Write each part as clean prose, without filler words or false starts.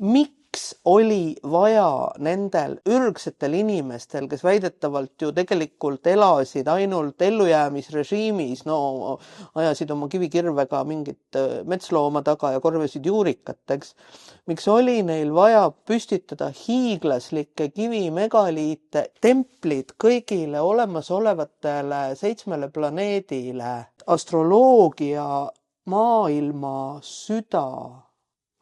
miks oli vaja nendel ürgsetel inimestel, kes väidetavalt ju tegelikult elasid ainult ellujäämisrežiimis, no ajasid oma kivikirvega mingit metslooma taga ja korjasid juurikat, eks. Miks oli neil vaja püstitada hiiglaslikke kivimegaliite, templid kõigile olemasolevatele 7 planeedile? Astroloogia maailma süda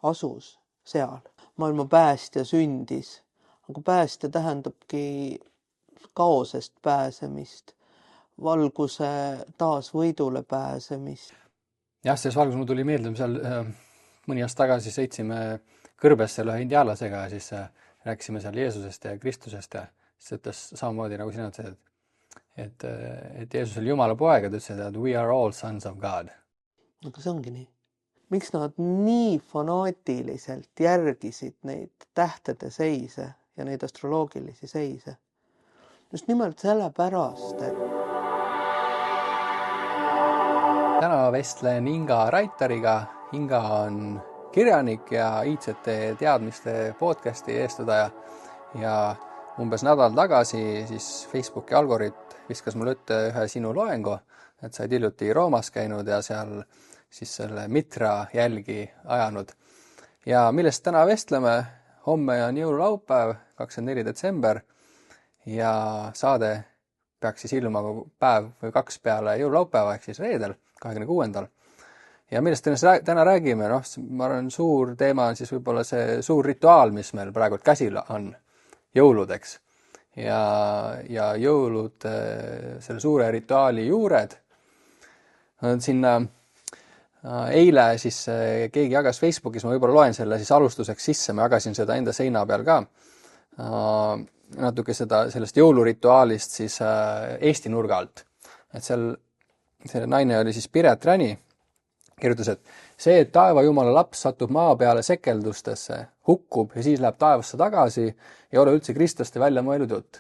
asus seal. Maailma päästja sündis. Aga päästja tähendabki kaosest pääsemist, valguse taas võidule pääsemist. Jah, selles valgus mul tuli meelde, seal mõni aasta tagasi sõitsime kõrbesse ühe indiaalasega ja siis rääkisime seal Jeesusest ja Kristusest ja siis ütles samamoodi nagu sina ütlesid, et Jeesus oli Jumala poeg ja ta ütles, et we are all sons of God. Aga see ongi nii. Miks nad nii fanaatiliselt järgisid neid tähtede seise ja neid astroloogilisi seise? Just nimelt sellepärast, et täna vestlen Inga Raitariga. Inga on kirjanik ja ICT teadmiste podcasti eestvedaja ja umbes nädal tagasi siis Facebooki algorit viskas mulle ühe sinu loengu, et sa oled hiljuti Roomas käinud ja seal siis selle Mitra jälgi ajanud. Ja millest täna vestleme, homme on jõululaupäev, 24. detsember ja saade peaks siis ilma päev või 2 peale jõululaupäeva ehk siis reedel, 26. Ja millest täna räägime, ma arvan, suur teema on siis võib-olla see suur rituaal, mis meil praegu käsil on, jõuludeks. Ja jõulud, selle suure rituaali juured on sinna. Eile siis keegi jagas Facebookis, ma võib-olla loen selle siis alustuseks sisse, ma jagasin seda enda seina peal ka. Natuke sellest jõulurituaalist siis Eesti nurga alt. Et selle naine oli siis Piret Räni, kirjutas, et see, et taevajumala laps satub maa peale sekeldustesse, hukkub ja siis läheb taevasse tagasi, ei ole üldse kristlaste välja mõeldud jutt.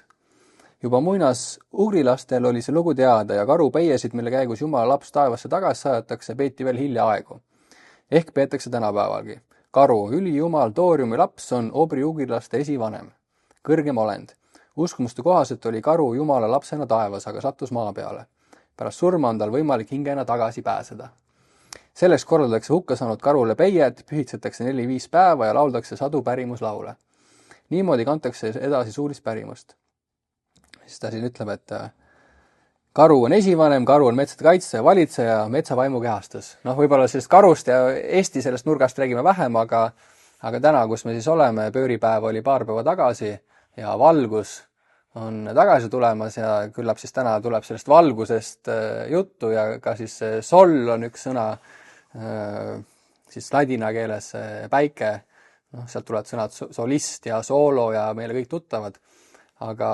Juba muinas ugrilastel oli see lugu teada ja karupeiesid, mille käigus Jumala laps taevasse tagasi saadetakse, peeti veel hiljaaegu. Ehk peetakse tänapäevalgi. Karu, ülijumal, tooriumi laps on obri ugrilaste esivanem. Kõrgem olend. Uskumuste kohaselt oli karu Jumala lapsena taevas, aga sattus maa peale. Pärast surma on tal võimalik hingena tagasi pääseda. Selleks korraldatakse hukka saanud karule peied, pühitsetakse 4-5 päeva ja lauldakse sadu pärimuslaule. Niimoodi kantakse edasi suulist pärimust. Siis ta siin ütleb, et karu on esivanem, karu on metsade kaitse ja valitseja, metsavaimu kehastas. Võib-olla sellest karust ja Eesti sellest nurgast räägime vähem, aga täna, kus me siis oleme, pööripäev oli paar päeva tagasi ja valgus on tagasi tulemas ja küllap siis täna tuleb sellest valgusest juttu ja ka siis sol on üks sõna siis ladina keeles päike. Sealt tulevad sõnad solist ja soolo ja meile kõik tuttavad, aga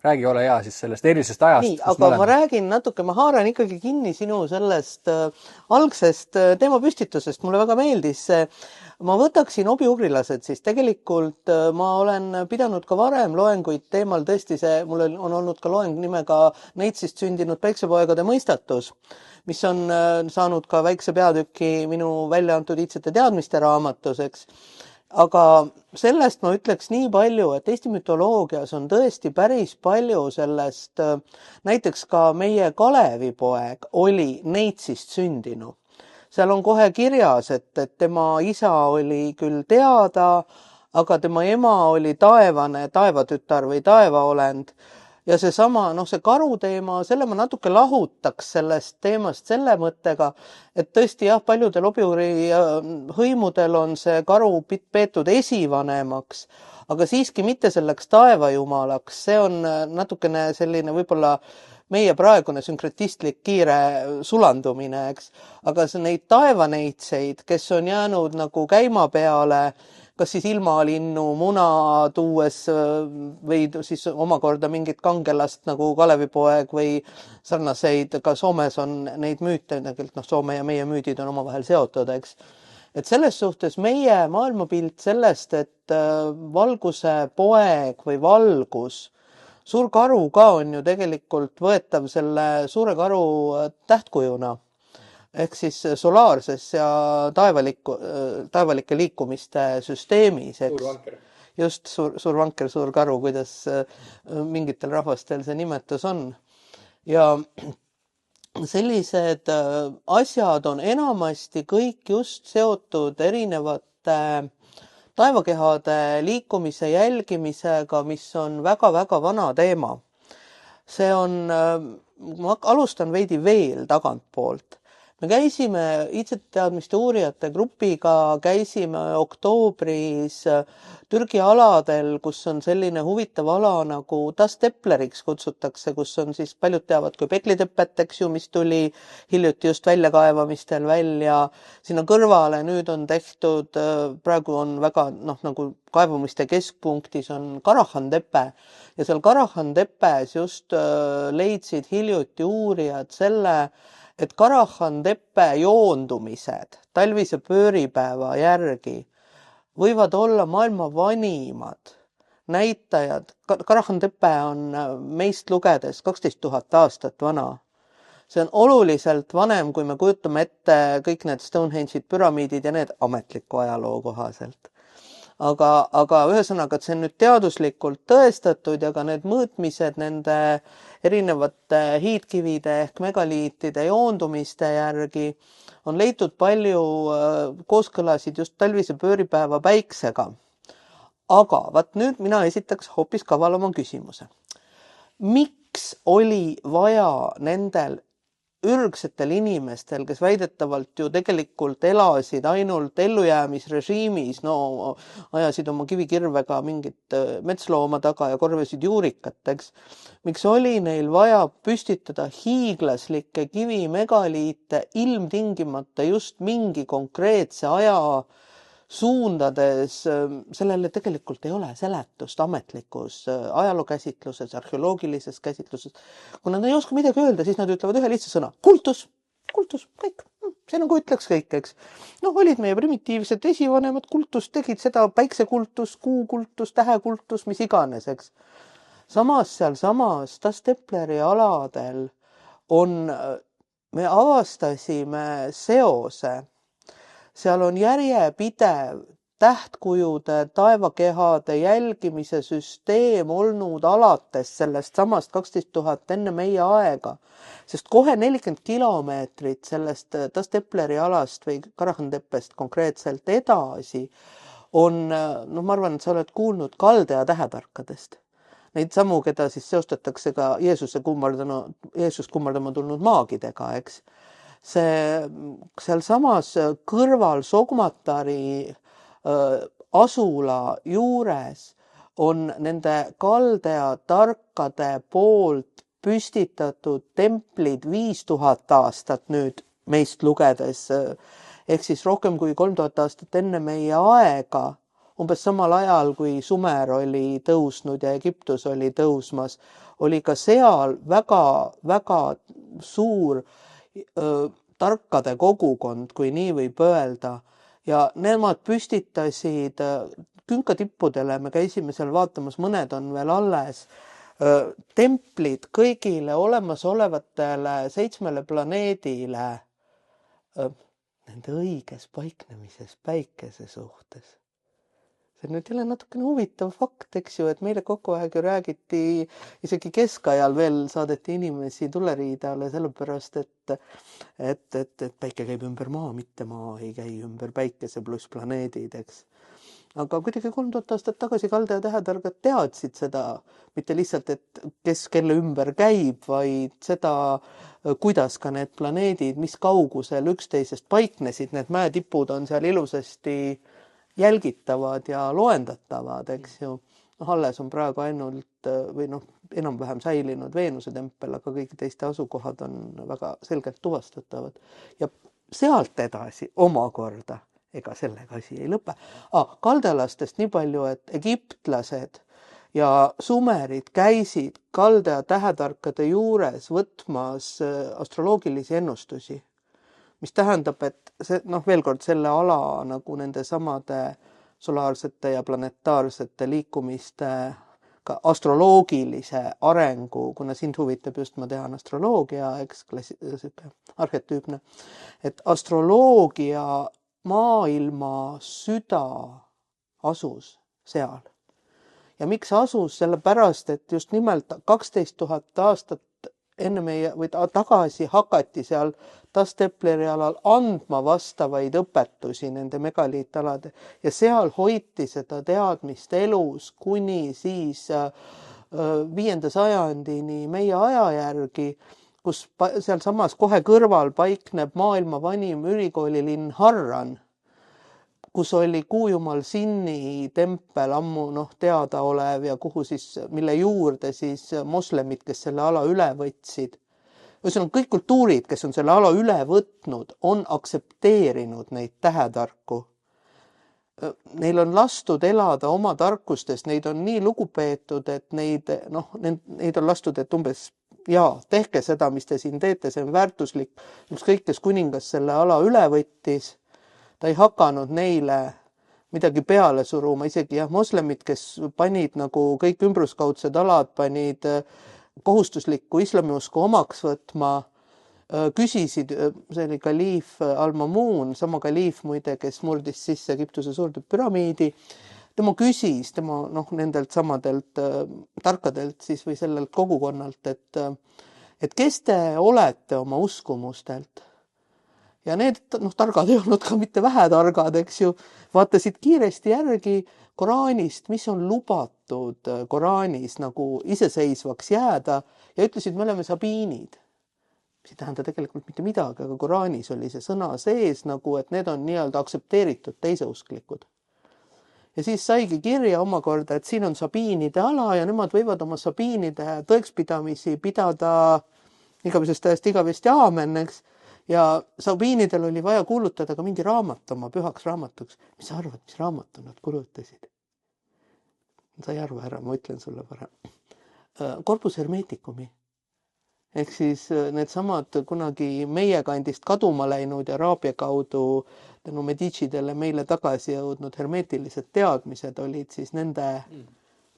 räägi, ole hea siis sellest erilisest ajast. Nii, aga ma räägin natuke, ma haaran ikkagi kinni sinu sellest algsest teemapüstitusest. Mulle väga meeldis see. Ma võtaksin obiugrilased, siis tegelikult ma olen pidanud ka varem loenguid teemal, tõesti mul on olnud ka loeng nimega Neitsist sündinud päiksepoegade mõistatus, mis on saanud ka väikse peatüki minu välja antud ICT teadmiste raamatuseks. Aga sellest ma ütleks nii palju, et Eesti mütoloogias on tõesti päris palju sellest, näiteks ka meie Kalevipoeg oli Neitsist sündinu. Seal on kohe kirjas, et tema isa oli küll teada, aga tema ema oli taevane, taevatütar või taevaolend. Ja seesama, see karu teema, selle ma natuke lahutaks sellest teemast selle mõttega, et tõesti jah, paljudel obiuri hõimudel on see karu peetud esivanemaks, aga siiski mitte selleks taevajumalaks. See on natukene selline võib-olla meie praegune sünkretistlik kiire sulandumine, eks. Aga neid taevaneitseid, kes on jäänud nagu käima peale, kas siis ilmalinnu muna tuues või siis omakorda mingit kangelast nagu Kalevipoeg või sarnaseid, ka Soomes on neid müüte, Soome ja meie müüdid on omavahel seotud, eks. Et selles suhtes meie maailmapilt sellest, et valguse poeg või valgus, suur karu ka on ju tegelikult võetav selle suure karu tähtkujuna. ehk siis solaarses ja taevalike liikumiste süsteemis, eks. vanker. Just, suur vanker, suur karu, kuidas mingitel rahvastel see nimetus on. Ja sellised asjad on enamasti kõik just seotud erinevate taevakehade liikumise jälgimisega, mis on väga-väga vana teema. See on, ma alustan veidi veel tagantpoolt. Me käisime IT-teadmiste uurijate grupiga, käisime oktoobris Türgi aladel, kus on selline huvitav ala nagu Tastepleriks kutsutakse, kus on siis, paljud teavad kui Peklitepet, eks ju, mis tuli hiljuti just väljakaevamistel välja. Sinna kõrvale nüüd on tehtud, praegu on väga, nagu kaevamiste keskpunktis on Karahan tepe ja seal Karahan tepes just leidsid hiljuti uurijad selle, et Karahan tepe joondumised talvise pööripäeva järgi võivad olla maailma vanimad näitajad. Karahan tepe on meist lugedes 12 000 aastat vana. See on oluliselt vanem, kui me kujutame ette kõik need Stonehenge'id, püramiidid ja need ametliku ajaloo kohaselt. Aga ühesõnaga, et see on nüüd teaduslikult tõestatud ja ka need mõõtmised nende erinevate hiidkivide ehk megaliitide joondumiste järgi on leitud palju kooskõlasid just talvise pööripäeva päiksega. Aga vaat nüüd mina esitaks hoopis kavalama küsimuse. Miks oli vaja nendel ürgsetel inimestel, kes väidetavalt ju tegelikult elasid ainult ellujäämisrežiimis, ajasid oma kivikirvega mingit metslooma taga ja korjasid juurikat, eks. Miks oli neil vaja püstitada hiiglaslikke kivimegaliite ilmtingimata just mingi konkreetse aja suundades, sellele tegelikult ei ole seletust ametlikus ajalookäsitluses, arheoloogilises käsitluses. Kui nad ei oska midagi öelda, siis nad ütlevad ühe lihtsa sõna. Kultus, kõik. See nagu ütleks kõik, eks. Olid meie primitiivsed esivanemad, kultus, tegid seda päiksekultus, kuukultus, tähekultus, mis iganes, eks. Samas sealsamas Tastepleri aladel me avastasime seose. Seal on järjepidev tähtkujude, taevakehade jälgimise süsteem olnud alates sellest samast 12 000 enne meie aega. Sest kohe 40 kilomeetrit sellest Tastepleri alast või Karahan tepest konkreetselt edasi on, ma arvan, et sa oled kuulnud Kaldea tähetarkadest. Neid samu, keda siis seostatakse ka Jeesust kummardama tulnud maagidega, eks. Sealsamas kõrval Sogmatari asula juures on nende Kaldea tarkade poolt püstitatud templid 5000 aastat nüüd meist lugedes, ehk siis rohkem kui 3000 aastat enne meie aega, umbes samal ajal, kui Sumer oli tõusnud ja Egiptus oli tõusmas, oli ka seal väga suur tarkade kogukond, kui nii võib öelda. Ja nemad püstitasid künkatippudele, me käisime seal vaatamas, mõned on veel alles, templid kõigile olemasolevatele 7 planeedile nende õiges paiknemises päikese suhtes. See on nüüd jälle natukene huvitav fakt, eks ju, et meile kogu aeg ju räägiti, isegi keskajal veel saadeti inimesi tuleriidale, sellepärast, et päike käib ümber maa, mitte maa ei käi ümber päikese pluss planeedid, eks. Aga kuidagi 3000 aastat tagasi Kaldea tähetargad teadsid seda, mitte lihtsalt, et kes kelle ümber käib, vaid seda, kuidas ka need planeedid, mis kaugusel üksteisest paiknesid, need mäetipud on seal ilusasti jälgitavad ja loendatavad, eks ju. Alles on praegu ainult või enam-vähem säilinud Veenuse tempel, aga kõigi teiste asukohad on väga selgelt tuvastatavad. Ja sealt edasi omakorda, ega sellega asi ei lõpe. Kaldelastest nii palju, et egiptlased ja sumerid käisid Kaldea tähetarkade juures võtmas astroloogilisi ennustusi. Mis tähendab, et veel kord selle ala nagu nende samade solaarsete ja planetaarsete liikumiste ka astroloogilise arengu, kuna sind huvitab just, ma tean, astroloogia, eks arhetüüpne, et astroloogia maailma süda asus seal. Ja miks asus? Sellepärast, et just nimelt 12 000 aastat enne meie või tagasi hakati seal Tastepleri alal andma vastavaid õpetusi nende megaliitalade ja seal hoiti seda teadmist elus kuni siis 5. sajandini meie aja järgi, kus sealsamas kohe kõrval paikneb maailma vanim ülikoolilinn Harran, kus oli kuujumal Sinni tempel ammu teadaolev ja kuhu siis, mille juurde siis moslemid, kes selle ala üle võtsid. Ühesõnaga kõik kultuurid, kes on selle ala üle võtnud, on aktsepteerinud neid tähetarku. Neil on lastud elada oma tarkustest, neid on nii lugupeetud, et neid on lastud, et umbes tehke seda, mis te siin teete, see on väärtuslik. Ükskõik, kes kuningas selle ala üle võttis, ta ei hakanud neile midagi peale suruma, isegi moslemid, kes panid nagu kõik ümbruskaudsed alad, panid kohustuslikku islamiusku omaks võtma, küsisid, see oli kaliif Al-Mamun, sama kaliif muide, kes murdis sisse Egiptuse suurde püramiidi, tema küsis, nendelt samadelt tarkadelt siis või sellelt kogukonnalt, et kes te olete oma uskumustelt? Ja need targad ei olnud ka mitte vähe targad, eks ju, vaatasid kiiresti järgi Koraanist, mis on lubatud Koraanis nagu iseseisvaks jääda ja ütlesid, me oleme sabiinid. See ei tähenda tegelikult mitte midagi, aga Koraanis oli see sõna sees nagu, et need on nii-öelda aktsepteeritud teiseusklikud. Ja siis saigi kirja omakorda, et siin on sabiinide ala ja nemad võivad oma sabiinide tõekspidamisi pidada igavesest ajast igavesti aamen, eks. Ja sabiinidel oli vaja kuulutada ka mingi raamat oma pühaks raamatuks. Mis sa arvad, mis raamatu nad kulutasid? Sa ei arva ära, ma ütlen sulle parem. Corpus Hermeticumi. Ehk siis need samad kunagi meie kandist kaduma läinud ja Araabia kaudu tänu Medicidele meile tagasi jõudnud hermeetilised teadmised olid siis nende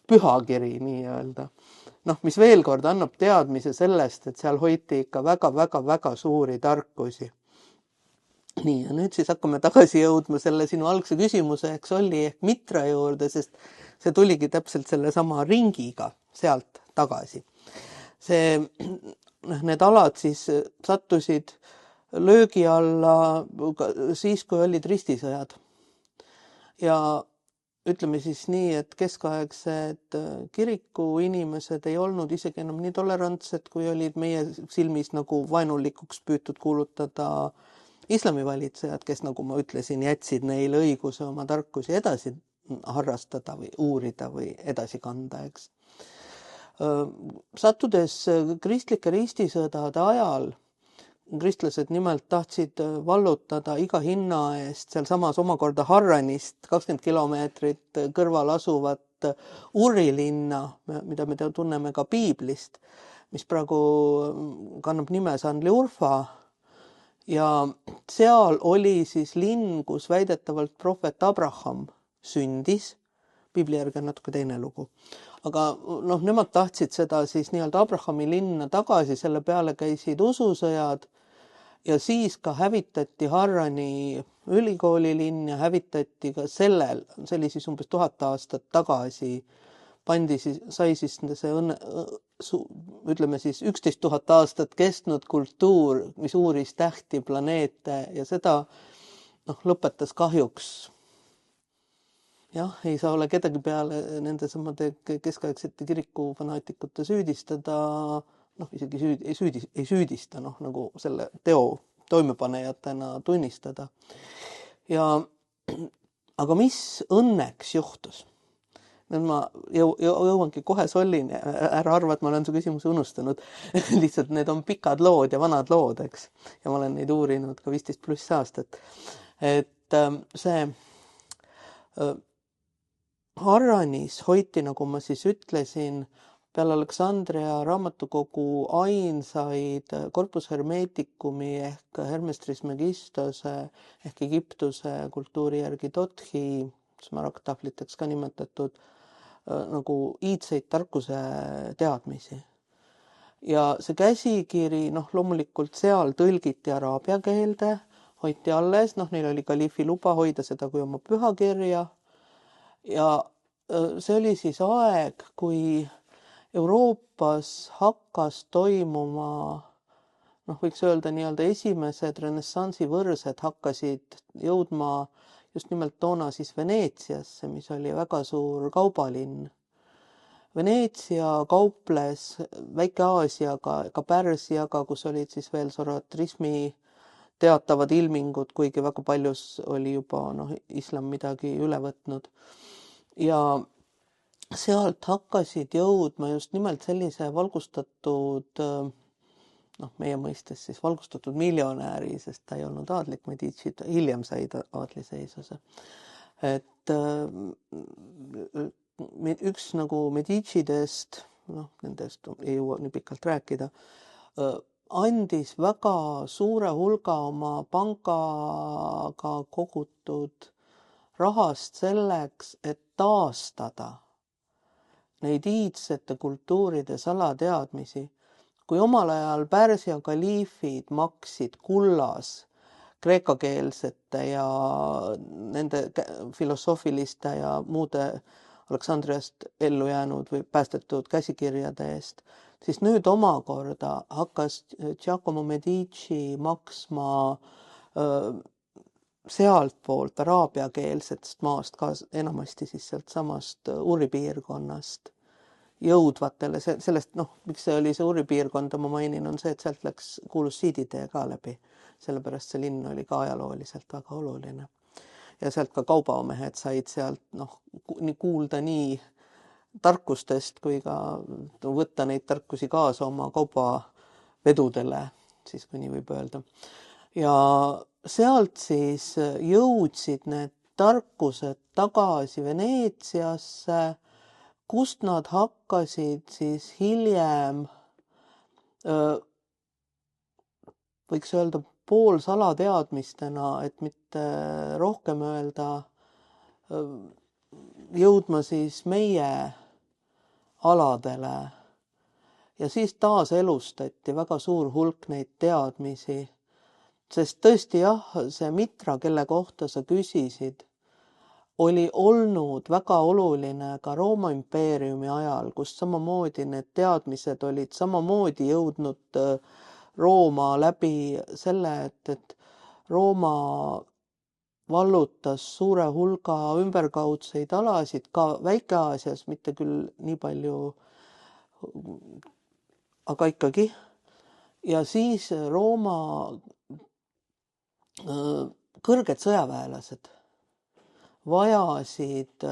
pühakiri nii-öelda. Mis veel kord annab teadmise sellest, et seal hoiti ikka väga suuri tarkusi. Nii, ja nüüd siis hakkame tagasi jõudma selle sinu algse küsimuse, eks oli ehk Mitra juurde, sest see tuligi täpselt selle sama ringiga sealt tagasi. Need alad siis sattusid löögi alla siis, kui olid ristisõjad. Ja ütleme siis nii, et keskaegsed kiriku inimesed ei olnud isegi enam nii tolerantsed, kui olid meie silmis nagu vaenulikuks püütud kuulutada islamivalitsejad, kes, nagu ma ütlesin, jätsid neile õiguse oma tarkusi edasi harrastada või uurida või edasi kanda, eks. Sattudes kristlike ristisõdade ajal, kristlased nimelt tahtsid vallutada iga hinna eest sealsamas omakorda Harranist 20 kilomeetrit kõrval asuvat Uri linna, mida me tunneme ka piiblist, mis praegu kannab nime Sanli Urfa. Ja seal oli siis linn, kus väidetavalt prohvet Abraham sündis. Piibli järgi on natuke teine lugu. Aga nemad tahtsid seda siis nii-öelda Abrahami linna tagasi, selle peale käisid ususõjad ja siis ka hävitati Harrani ülikoolilinn ja hävitati ka see oli siis umbes 1000 aastat tagasi, sai siis see ütleme siis 11 000 aastat kestnud kultuur, mis uuris tähti, planeete ja seda lõpetas kahjuks. Jah, ei saa ole kedagi peale nende samade keskaegsete kirikufanaatikute süüdistada, isegi ei süüdista, nagu selle teo toimepanejatena tunnistada. Aga mis õnneks juhtus? Nüüd ma jõuangi kohe sollin, ära arva, et ma olen su küsimuse unustanud. Lihtsalt need on pikad lood ja vanad lood, eks. Ja ma olen neid uurinud ka 15+ aastat. Et see Harranis hoiti, nagu ma siis ütlesin, peale Aleksandria raamatukogu ainsaid Corpus Hermeticumi ehk Hermes Trismegistose ehk Egiptuse kultuuri järgi Tothi, smaragdtahvliteks ka nimetatud nagu iidseid tarkuse teadmisi. Ja see käsikiri, loomulikult seal tõlgiti araabia keelde, hoiti alles, neil oli kaliifi luba hoida seda kui oma pühakirja. Ja see oli siis aeg, kui Euroopas hakkas toimuma, võiks öelda nii-öelda esimesed renessansi võrsed hakkasid jõudma just nimelt toona siis Veneetsiasse, mis oli väga suur kaubalinn. Veneetsia kauples Väike-Aasiaga, ka Pärsiaga, kus olid siis veel zoroatrismi teatavad ilmingud, kuigi väga paljus oli juba islam midagi üle võtnud. Ja sealt hakkasid jõudma just nimelt sellise valgustatud, meie mõistes siis valgustatud miljonääri, sest ta ei olnud aadlik Medici, hiljem sai ta aadliseisuse. Et üks nagu Medicidest, nendest ei jõua nii pikalt rääkida, andis väga suure hulga oma pangaga kogutud rahast selleks, et taastada neid iidsete kultuuride salateadmisi. Kui omal ajal Pärsia kaliifid maksid kullas kreekakeelsete ja nende filosoofiliste ja muude Aleksandriast ellu jäänud või päästetud käsikirjade eest, siis nüüd omakorda hakkas Giacomo Medici maksma sealtpoolt araabiakeelsetest maast, ka enamasti siis sealt samast Uri piirkonnast jõudvatele, sellest, miks see oli see Uri piirkonda, ma mainin, on see, et sealt läks kuulus siiditee ka läbi, sellepärast see linn oli ka ajalooliselt väga oluline. Ja sealt ka kaubamehed said sealt kuulda nii tarkustest kui ka võtta neid tarkusi kaasa oma kaubavedudele, siis kui nii võib öelda. Ja sealt siis jõudsid need tarkused tagasi Veneetsiasse, kust nad hakkasid siis hiljem, võiks öelda poolsalateadmistena, et mitte rohkem öelda, jõudma siis meie aladele. Ja siis taas elustati väga suur hulk neid teadmisi. Sest tõesti see Mitra, kelle kohta sa küsisid, oli olnud väga oluline ka Rooma impeeriumi ajal, kus samamoodi need teadmised olid samamoodi jõudnud Rooma läbi selle, et Rooma vallutas suure hulga ümberkaudseid alasid ka Väike-Aasias, mitte küll nii palju, aga ikkagi. Ja siis Rooma kõrged sõjaväelased vajasid,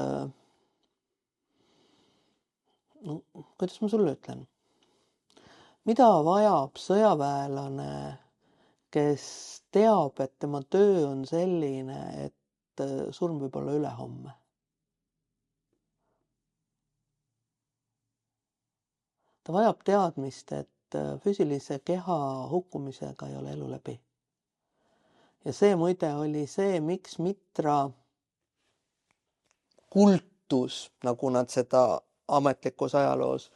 kuidas ma sulle ütlen, mida vajab sõjaväelane, kes teab, et tema töö on selline, et surm võib olla ülehomme. Ta vajab teadmist, et füüsilise keha hukkumisega ei ole elu läbi. Ja see muide oli see, miks Mitra kultus, nagu nad seda ametlikus ajaloos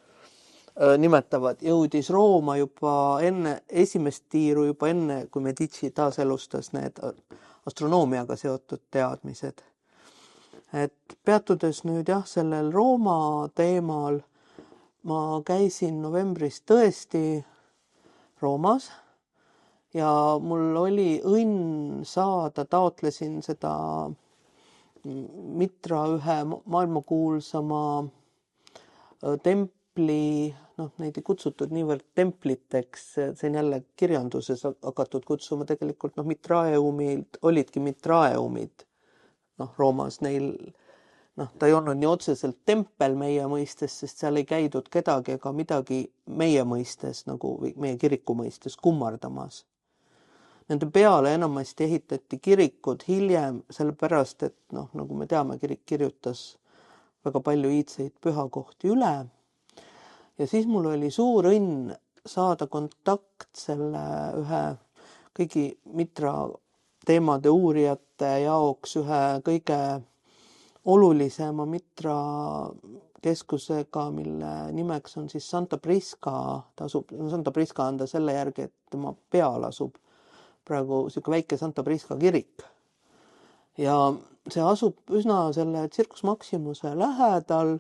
nimetavad, jõudis Rooma juba enne esimest tiiru, juba enne, kui Medici taaselustas need astronoomiaga seotud teadmised. Et peatudes nüüd sellel Rooma teemal, ma käisin novembris tõesti Roomas ja mul oli õnn saada, taotlesin seda Mitra ühe maailmakuulsama templi, neid ei kutsutud niivõrd templiteks, see on jälle kirjanduses hakatud kutsuma tegelikult, mitraeumid, olidki mitraeumid. Roomas neil, ta ei olnud nii otseselt tempel meie mõistes, sest seal ei käidud kedagi ega midagi meie mõistes, nagu meie kiriku mõistes kummardamas. Nende peale enamasti ehitati kirikud hiljem, sellepärast, et nagu me teame, kirik kirjutas väga palju iidseid pühakohti üle. Ja siis mul oli suur õnn saada kontakt selle ühe kõigi Mitra teemade uurijate jaoks ühe kõige olulisema Mitra keskusega, mille nimeks on siis Santa Prisca, Santa Prisca on ta selle järgi, et tema peal asub praegu siuke väike Santa Prisca kirik. Ja see asub üsna selle Circus Maximuse lähedal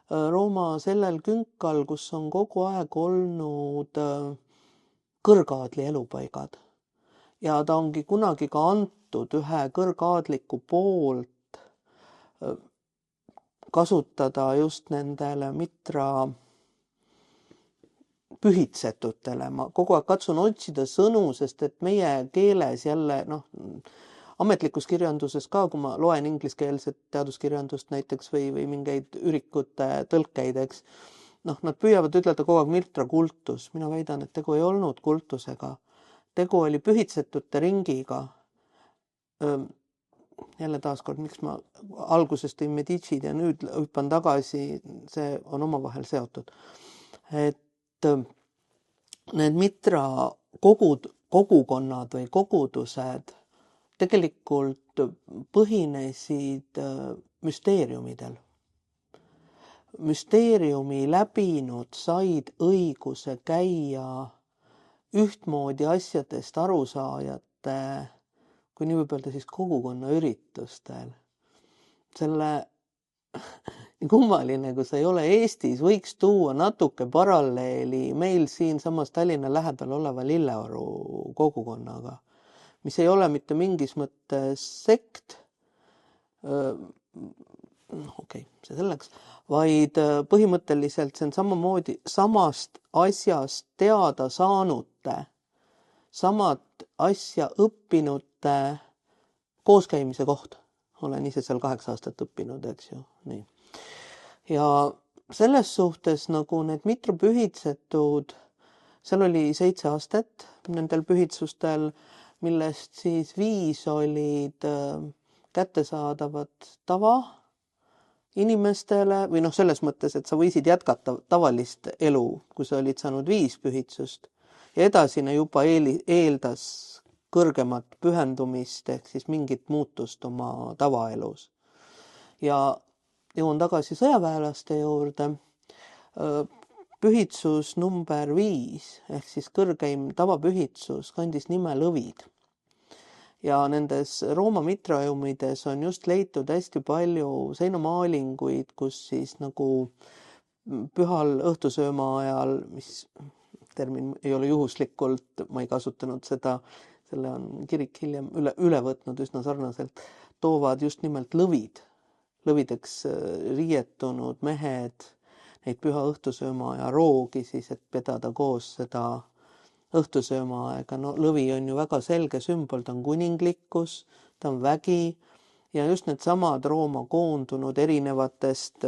Rooma sellel künkal, kus on kogu aeg olnud kõrgaadli elupaigad. Ja ta ongi kunagi ka antud ühe kõrgaadliku poolt kasutada just nendele Mitra pühitsetutele. Ma kogu aeg katsun otsida sõnu, sest et meie keeles jälle, ametlikus kirjanduses ka, kui ma loen ingliskeelset teaduskirjandust näiteks või mingeid ürikute tõlkeid, eks, nad püüavad ütelda kogu aeg Mitra kultus. Mina väidan, et tegu ei olnud kultusega. Tegu oli pühitsetute ringiga. Jälle taaskord, miks ma alguses tõin Medicid ja nüüd hüppan tagasi, see on omavahel seotud. Et need Mitra kogukonnad või kogudused tegelikult põhinesid müsteeriumidel. Müsteeriumi läbinud said õiguse käia ühtmoodi asjadest arusaajate, kui nii võib öelda, siis kogukonna üritustel. Selle kummaline, kui sa ei ole Eestis, võiks tuua natuke paralleeli meil siin samas Tallinna lähedal oleva Lilleoru kogukonnaga, mis ei ole mitte mingis mõttes sekt, see selleks, vaid põhimõtteliselt see on samamoodi samast asjast teada saanute, samad asja õppinute kooskäimise koht. Olen ise seal 8 aastat õppinud, eks ju. Nii. Ja selles suhtes nagu need Mitra pühitsetud, seal oli 7 astet nendel pühitsustel, millest siis 5 olid kättesaadavad tava inimestele või selles mõttes, et sa võisid jätkata tavalist elu, kui sa olid saanud 5 pühitsust. Ja edasine juba eeldas kõrgemat pühendumist ehk siis mingit muutust oma tavaelus. Ja jõuan tagasi sõjaväelaste juurde. Pühitsus number 5 ehk siis kõrgeim tavapühitsus kandis nime lõvid. Ja nendes Rooma mitraumides on just leitud hästi palju seinamaalinguid, kus siis nagu pühal õhtusööma ajal, mis termin ei ole juhuslikult, ma ei kasutanud seda, selle on kirik hiljem üle võtnud üsna sarnaselt, toovad just nimelt lõvid, lõvideks riietunud mehed, neid püha õhtusööma aja roogi siis, et pidada koos seda õhtusööma aega. Lõvi on ju väga selge sümbol, ta on kuninglikkus, ta on vägi ja just need samad Rooma koondunud erinevatest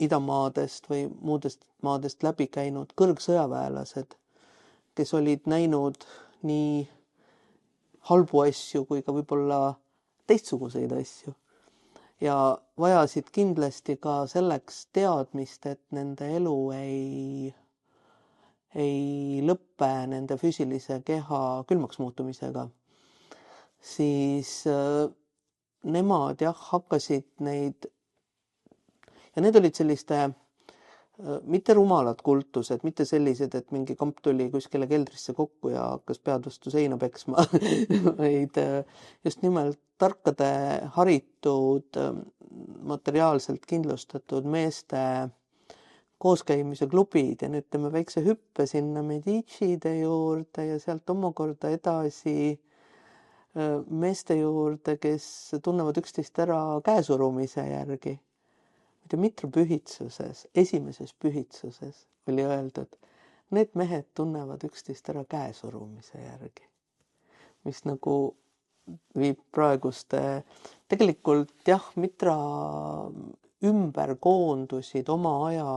idamaadest või muudest maadest läbi käinud kõrgsõjaväelased, kes olid näinud nii halbu asju kui ka võib-olla teistsuguseid asju. Ja vajasid kindlasti ka selleks teadmist, et nende elu ei lõppe nende füüsilise keha külmaks muutumisega. Siis nemad hakkasid neid, ja need olid selliste mitte rumalad kultused, mitte sellised, et mingi kamp tuli kuskile keldrisse kokku ja hakkas pead vastu seina peksma, vaid just nimelt tarkade, haritud, materiaalselt kindlustatud meeste kooskäimise klubid ja nüüd teeme väikse hüppe sinna Medicide juurde ja sealt omakorda edasi meeste juurde, kes tunnevad üksteist ära käesurumise järgi. Mitra pühitsuses, esimeses pühitsuses oli öeldud, need mehed tunnevad üksteist ära käesurumise järgi, mis nagu viib praeguste, tegelikult Mitra ümber koondusid oma aja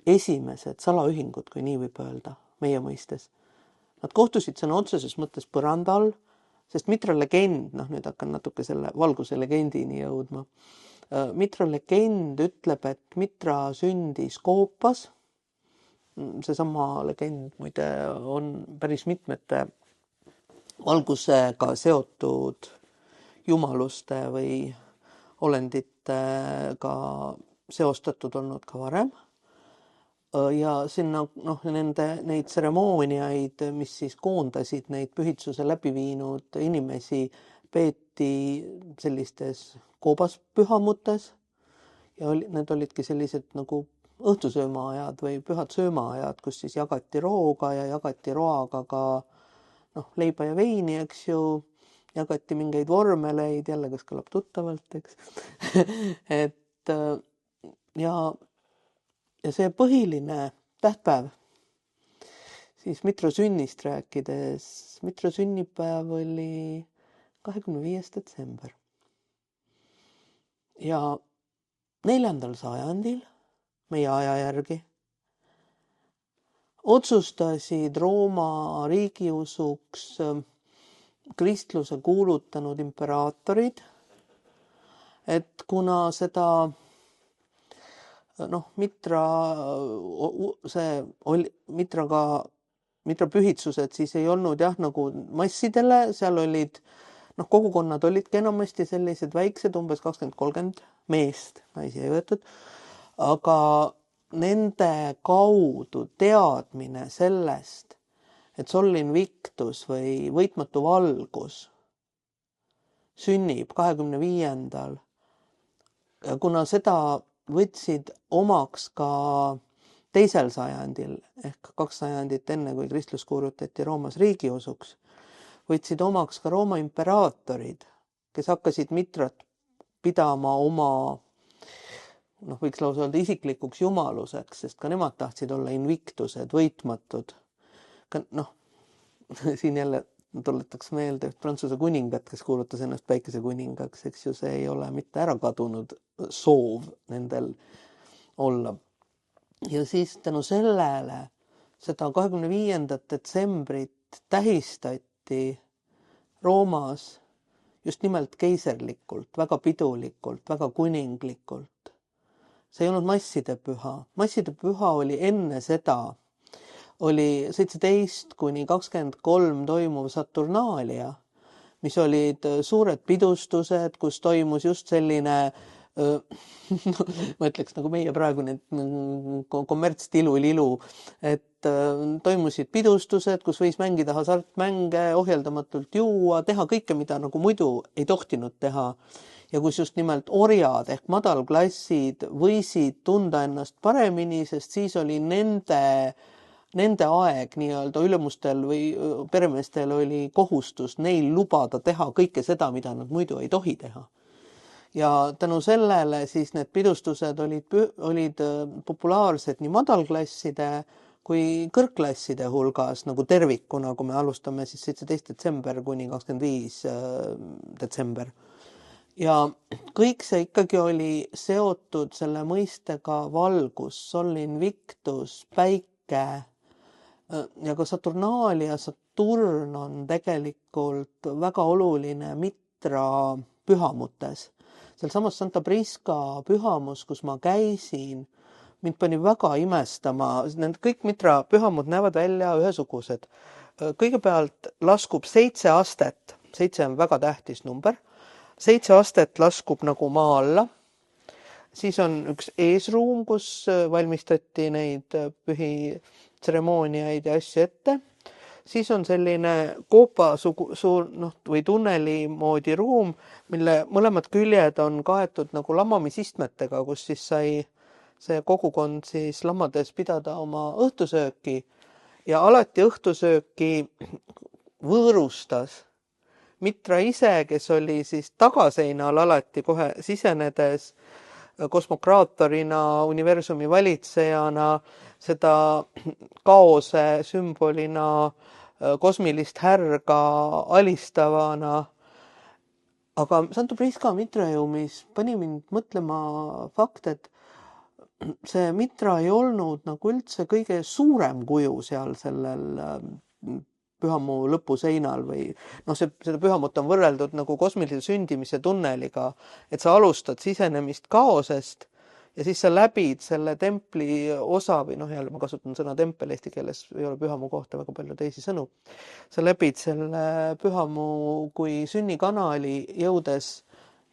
esimesed salaühingud, kui nii võib öelda, meie mõistes. Nad kohtusid sõna otseses mõttes põrandal, sest Mitra legend, nüüd hakkan natuke selle valguse legendini jõudma. Mitra legend ütleb, et Mitra sündis Koopas. Seesama legend muide on päris mitmete valgusega seotud jumaluste või olenditega seostatud olnud ka varem. Ja sinna neid tseremooniaid, mis siis koondasid neid pühitsuse läbi viinud inimesi, peeti sellistes koobaspühamutes ja need olidki sellised nagu õhtusöömaajad või pühad söömaajad, kus siis jagati rooga ja jagati roaga ka leiba ja veini, eks ju, jagati mingeid vormeleid, jälle kas kõlab tuttavalt, eks. et ja see põhiline tähtpäev, siis Mitro sünnist rääkides, Mitro sünnipäev oli 25. detsember. Ja 4. sajandil meie aja järgi otsustasid Rooma riigiusuks kristluse kuulutanud imperatorid, et kuna seda Mitra pühitsused siis ei olnud nagu massidele, seal olid, kogukonnad olidki enamasti sellised väiksed, umbes 20-30 meest, naisi ei võetud, aga nende kaudu teadmine sellest, et Sol Invictus või võitmatu valgus sünnib 25. Ja kuna seda võtsid omaks ka 2. sajandil ehk 2 sajandit enne, kui kristlus kuulutati Roomas riigiusuks, võtsid omaks ka Rooma imperaatorid, kes hakkasid Mitrat pidama oma, võiks lausa öelda isiklikuks jumaluseks, sest ka nemad tahtsid olla invictused, võitmatud. Siin jälle tuletaks meelde Prantsuse kuningat, kes kuulutas ennast päikesekuningaks, eks ju, see ei ole mitte ära kadunud soov nendel olla. Ja siis tänu sellele seda 25. detsembrit tähistati Roomas just nimelt keiserlikult, väga pidulikult, väga kuninglikult. See ei olnud masside püha. Masside püha oli enne seda, oli 17 kuni 23 toimuv Saturnaalia, mis olid suured pidustused, kus toimus just selline, ma ütleks nagu meie praegu need kommertstilu-lilu, et toimusid pidustused, kus võis mängida hasartmänge, ohjeldamatult juua, teha kõike, mida nagu muidu ei tohtinud teha. Ja kus just nimelt orjad ehk madalklassid võisid tunda ennast paremini, sest siis oli nende aeg nii-öelda ülemustel või peremeestel oli kohustus neil lubada teha kõike seda, mida nad muidu ei tohi teha. Ja tänu sellele siis need pidustused olid populaarsed nii madalklasside kui kõrgklasside hulgas nagu tervikuna, kui me alustame siis 17. detsember kuni 25. detsember. Ja kõik see ikkagi oli seotud selle mõistega valgus, Sol Invictus, päike ja ka Saturnaalia, Saturn on tegelikult väga oluline Mitra pühamutes. Sealsamas Santa Prisca pühamus, kus ma käisin, mind pani väga imestama. Kõik Mitra pühamud näevad välja ühesugused. Kõigepealt laskub 7 astet, 7 on väga tähtis number, 7 astet laskub nagu maa alla. Siis on üks eesruum, kus valmistati neid pühi tseremooniaid ja asju ette. Siis on selline koopa või tunneli moodi ruum, mille mõlemad küljed on kaetud nagu lammamisistmetega, kus siis sai see kogukond siis lammades pidada oma õhtusööki. Ja alati õhtusööki võõrustas Mitra ise, kes oli siis tagaseinal alati kohe sisenedes kosmokraatorina, universumi valitsejana, seda kaose sümbolina, kosmilist härga alistavana. Aga Santa Prisca Mitreumis pani mind mõtlema fakt, et see Mitra ei olnud nagu üldse kõige suurem kuju seal sellel pühamu lõpuseinal või seda pühamut on võrreldud nagu kosmilise sündimise tunneliga, et sa alustad sisenemist kaosest ja siis sa läbid selle templi osa või jälle ma kasutan sõna tempel, eesti keeles ei ole pühamu kohta väga palju teisi sõnu. Sa läbid selle pühamu kui sünnikanali jõudes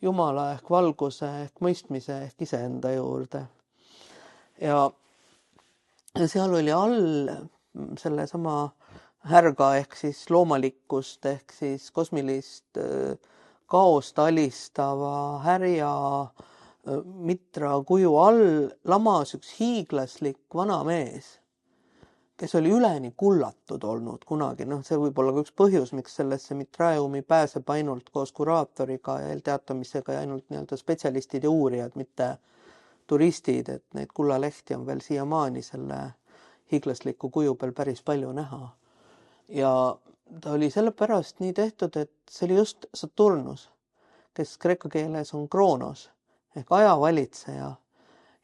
Jumala ehk valguse ehk mõistmise ehk iseenda juurde. Ja seal oli all sellesama härga ehk siis loomalikkust ehk siis kosmilist kaost alistava härja Mitra kuju all lamas üks hiiglaslik vana mees, kes oli üleni kullatud olnud kunagi. See võib olla ka üks põhjus, miks sellesse Mitraeumi pääseb ainult koos kuraatoriga ja eelteatamisega ja ainult nii-öelda spetsialistid ja uurijad, mitte turistid, et neid kullalehti on veel siiamaani selle hiiglasliku kuju peal päris palju näha. Ja ta oli sellepärast nii tehtud, et see oli just Saturnus, kes kreeka keeles on Kroonos ehk ajavalitseja.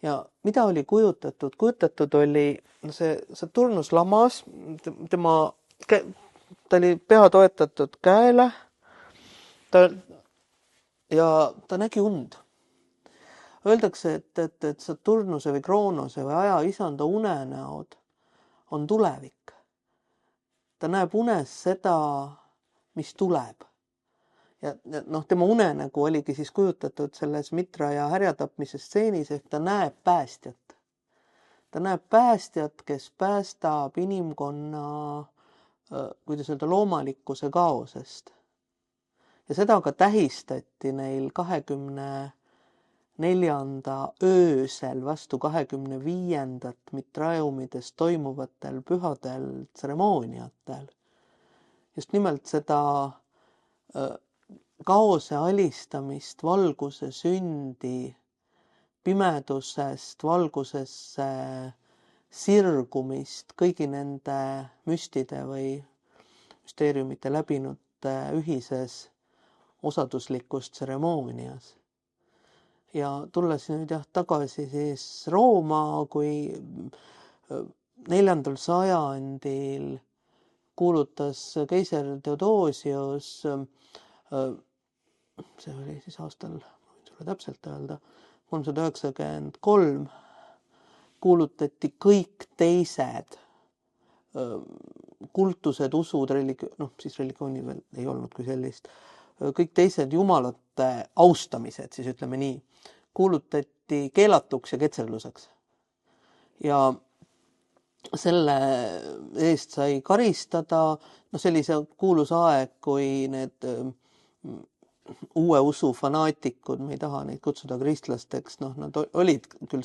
Ja mida oli kujutatud? Kujutatud oli see Saturnus lamas, ta oli pea toetatud käele ja ta nägi und. Öeldakse, et Saturnuse või Kroonose või aja isanda unenäod on tulevik. Ta näeb unes seda, mis tuleb. Ja tema unenägu oligi siis kujutatud selles Mitra ja härja tapmise stseenis, ehk ta näeb päästjat. Ta näeb päästjat, kes päästab inimkonna, kuidas öelda, loomalikkuse kaosest. Ja seda ka tähistati neil 24. öösel vastu 25. Mitraeumides toimuvatel pühadel tseremooniatel. Just nimelt seda kaose alistamist, valguse sündi, pimedusest valgusesse sirgumist kõigi nende müstide või müsteeriumite läbinute ühises osaduslikus tseremoonias. Ja tulles nüüd tagasi siis Rooma, kui 4. sajandil kuulutas keiser Theodosius, see oli siis aastal, ma võin sulle täpselt öelda, 393, kuulutati kõik teised kultused, usud, siis religiooni veel ei olnud kui sellist, kõik teised jumalate austamised, siis ütleme nii, kuulutati keelatuks ja ketserluseks. Ja selle eest sai karistada, sellise kuulus aeg, kui need uue usu fanaatikud, me ei taha neid kutsuda kristlasteks, nad olid küll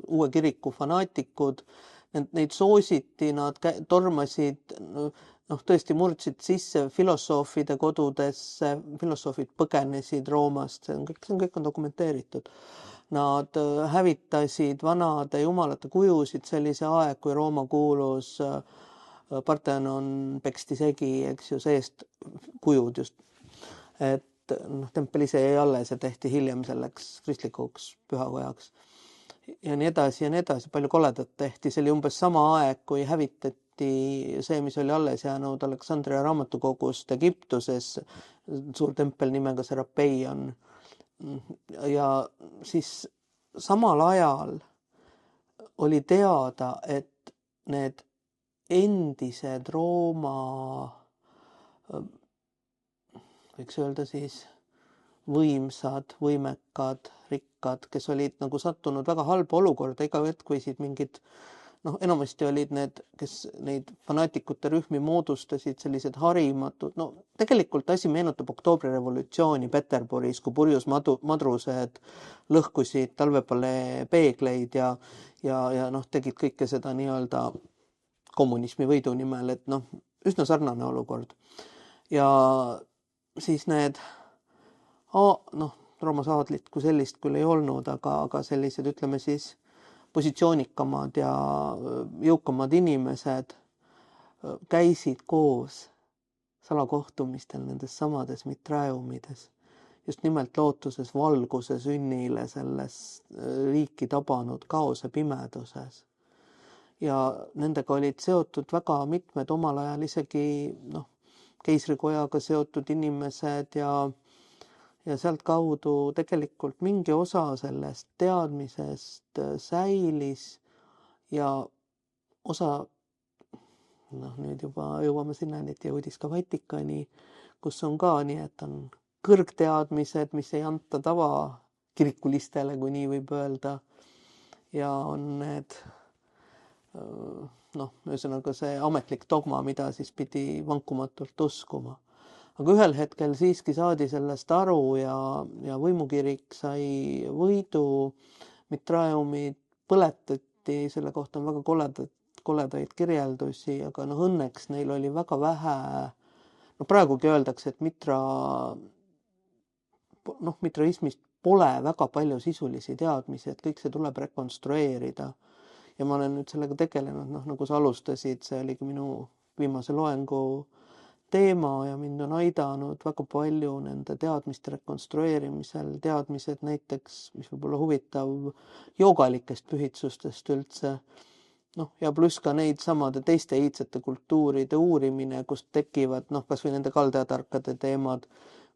uue kiriku fanaatikud, neid soositi, nad tormasid, tõesti murdsid sisse filosoofide kodudesse, filosoofid põgenesid Roomast, see kõik on dokumenteeritud. Nad hävitasid vanade jumalate kujusid sellise aeg, kui Rooma kuulus Parthenon peksti segi, eks ju, seest kujud just. Et tempel ise jäi alles ja tehti hiljem selleks kristlikuks pühakojaks. Ja nii edasi, palju koledat tehti. See oli umbes sama aeg, kui hävitati see, mis oli alles jäänud Aleksandria raamatukogust Egiptuses, suur tempel nimega Serapeion. Ja siis samal ajal oli teada, et need endised Rooma, võiks öelda siis võimsad, võimekad, rikkad, kes olid nagu sattunud väga halba olukorda, iga hetk võisid mingid, enamasti olid need, kes neid fanaatikute rühmi moodustasid, sellised harimatud, tegelikult asi meenutab oktoobrirevolutsiooni Peterburis, kui purjus madrused lõhkusid talvepalee peegleid ja tegid kõike seda nii-öelda kommunismi võidu nimel, et üsna sarnane olukord. Ja siis need, Rooma saadlit kui sellist küll ei olnud, aga sellised, ütleme siis, positsioonikamad ja jõukamad inimesed käisid koos salakohtumistel nendes samades mitraeumides. Just nimelt lootuses valguse sünnile selles riiki tabanud kaose pimeduses. Ja nendega olid seotud väga mitmed omal ajal isegi keisrikojaga seotud inimesed ja sealt kaudu tegelikult mingi osa sellest teadmisest säilis ja osa, nüüd juba jõuame sinnani, et jõudis ka Vatikani, kus on ka nii, et on kõrgteadmised, mis ei anta tavakirikulistele, kui nii võib öelda. Ja on need, ühesõnaga see ametlik dogma, mida siis pidi vankumatult uskuma. Aga ühel hetkel siiski saadi sellest aru ja võimukirik sai võidu, mitraeumid põletati, selle kohta on väga koledaid kirjeldusi, aga õnneks neil oli väga vähe, praegugi öeldakse, et mitraismist pole väga palju sisulisi teadmisi, et kõik see tuleb rekonstrueerida. Ja ma olen nüüd sellega tegelenud, nagu sa alustasid, see oligi minu viimase loengu teema ja mind on aidanud väga palju nende teadmiste rekonstrueerimisel, teadmised näiteks, mis võib olla huvitav, joogalikest pühitsustest üldse, ja pluss ka neid samade teiste iidsete kultuuride uurimine, kust tekivad, kas või nende kaldajatarkade teemad,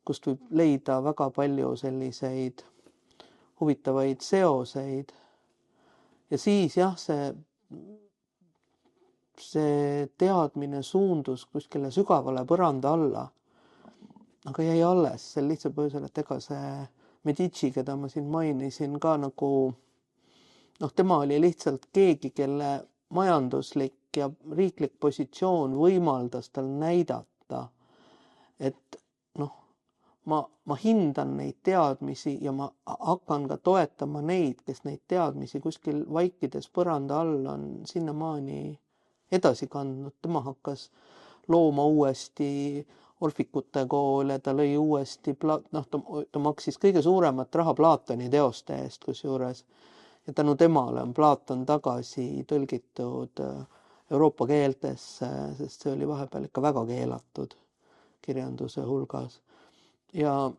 kust võib leida väga palju selliseid huvitavaid seoseid. Ja siis jah, see teadmine suundus kuskile sügavale põranda alla, aga jäi alles sel lihtsal põhjusel, et ega see Medici, keda ma siin mainisin ka tema oli lihtsalt keegi, kelle majanduslik ja riiklik positsioon võimaldas tal näidata, et ma hindan neid teadmisi ja ma hakkan ka toetama neid, kes neid teadmisi kuskil vaikides põranda all on sinnamaani edasi kandnud. Tema hakkas looma uuesti orfikute koole, ta lõi uuesti, ta maksis kõige suuremat raha Platoni teoste eest kusjuures. Ja tänu temale on Platon tagasi tõlgitud Euroopa keeltesse, sest see oli vahepeal ikka väga keelatud kirjanduse hulgas. Ja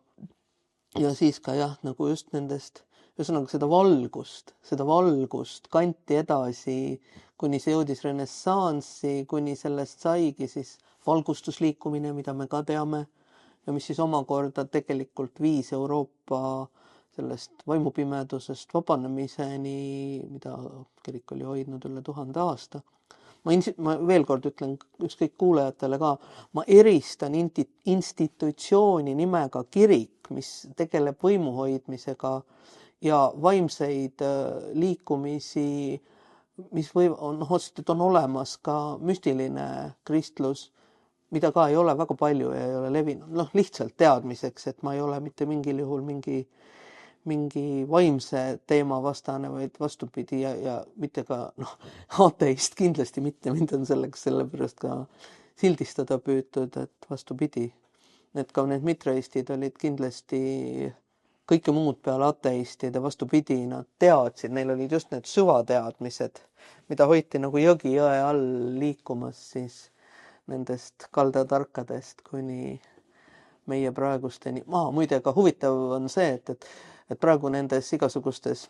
siis ka jah, nagu just nendest, ühesõnaga seda valgust kanti edasi, kuni see jõudis renessanssi, kuni sellest saigi siis valgustusliikumine, mida me ka teame, ja mis siis omakorda tegelikult viis Euroopa sellest vaimupimedusest vabanemiseni, mida kirik oli hoidnud üle 1000 aasta. Ma veel kord ütlen ükskõik kuulajatele ka, ma eristan institutsiooni nimega kirik, mis tegeleb võimu hoidmisega ja vaimseid liikumisi, mis on olemas ka müstiline kristlus, mida ka ei ole väga palju ja ei ole levinud. Lihtsalt teadmiseks, et ma ei ole mitte mingil juhul mingi vaimse teema vastane, vaid vastupidi ja mitte ka ateist kindlasti mitte, mind on sellepärast ka sildistada püütud, et vastupidi. Ka need mitraistid olid kindlasti kõike muud peale ateistid ja vastupidi, nad teadsid, neil olid just need süvateadmised, mida hoiti nagu jõgi jõe all liikumas siis nendest kaldatarkadest kuni meie praegusteni. Muide ka huvitav on see, et praegu nendes igasugustes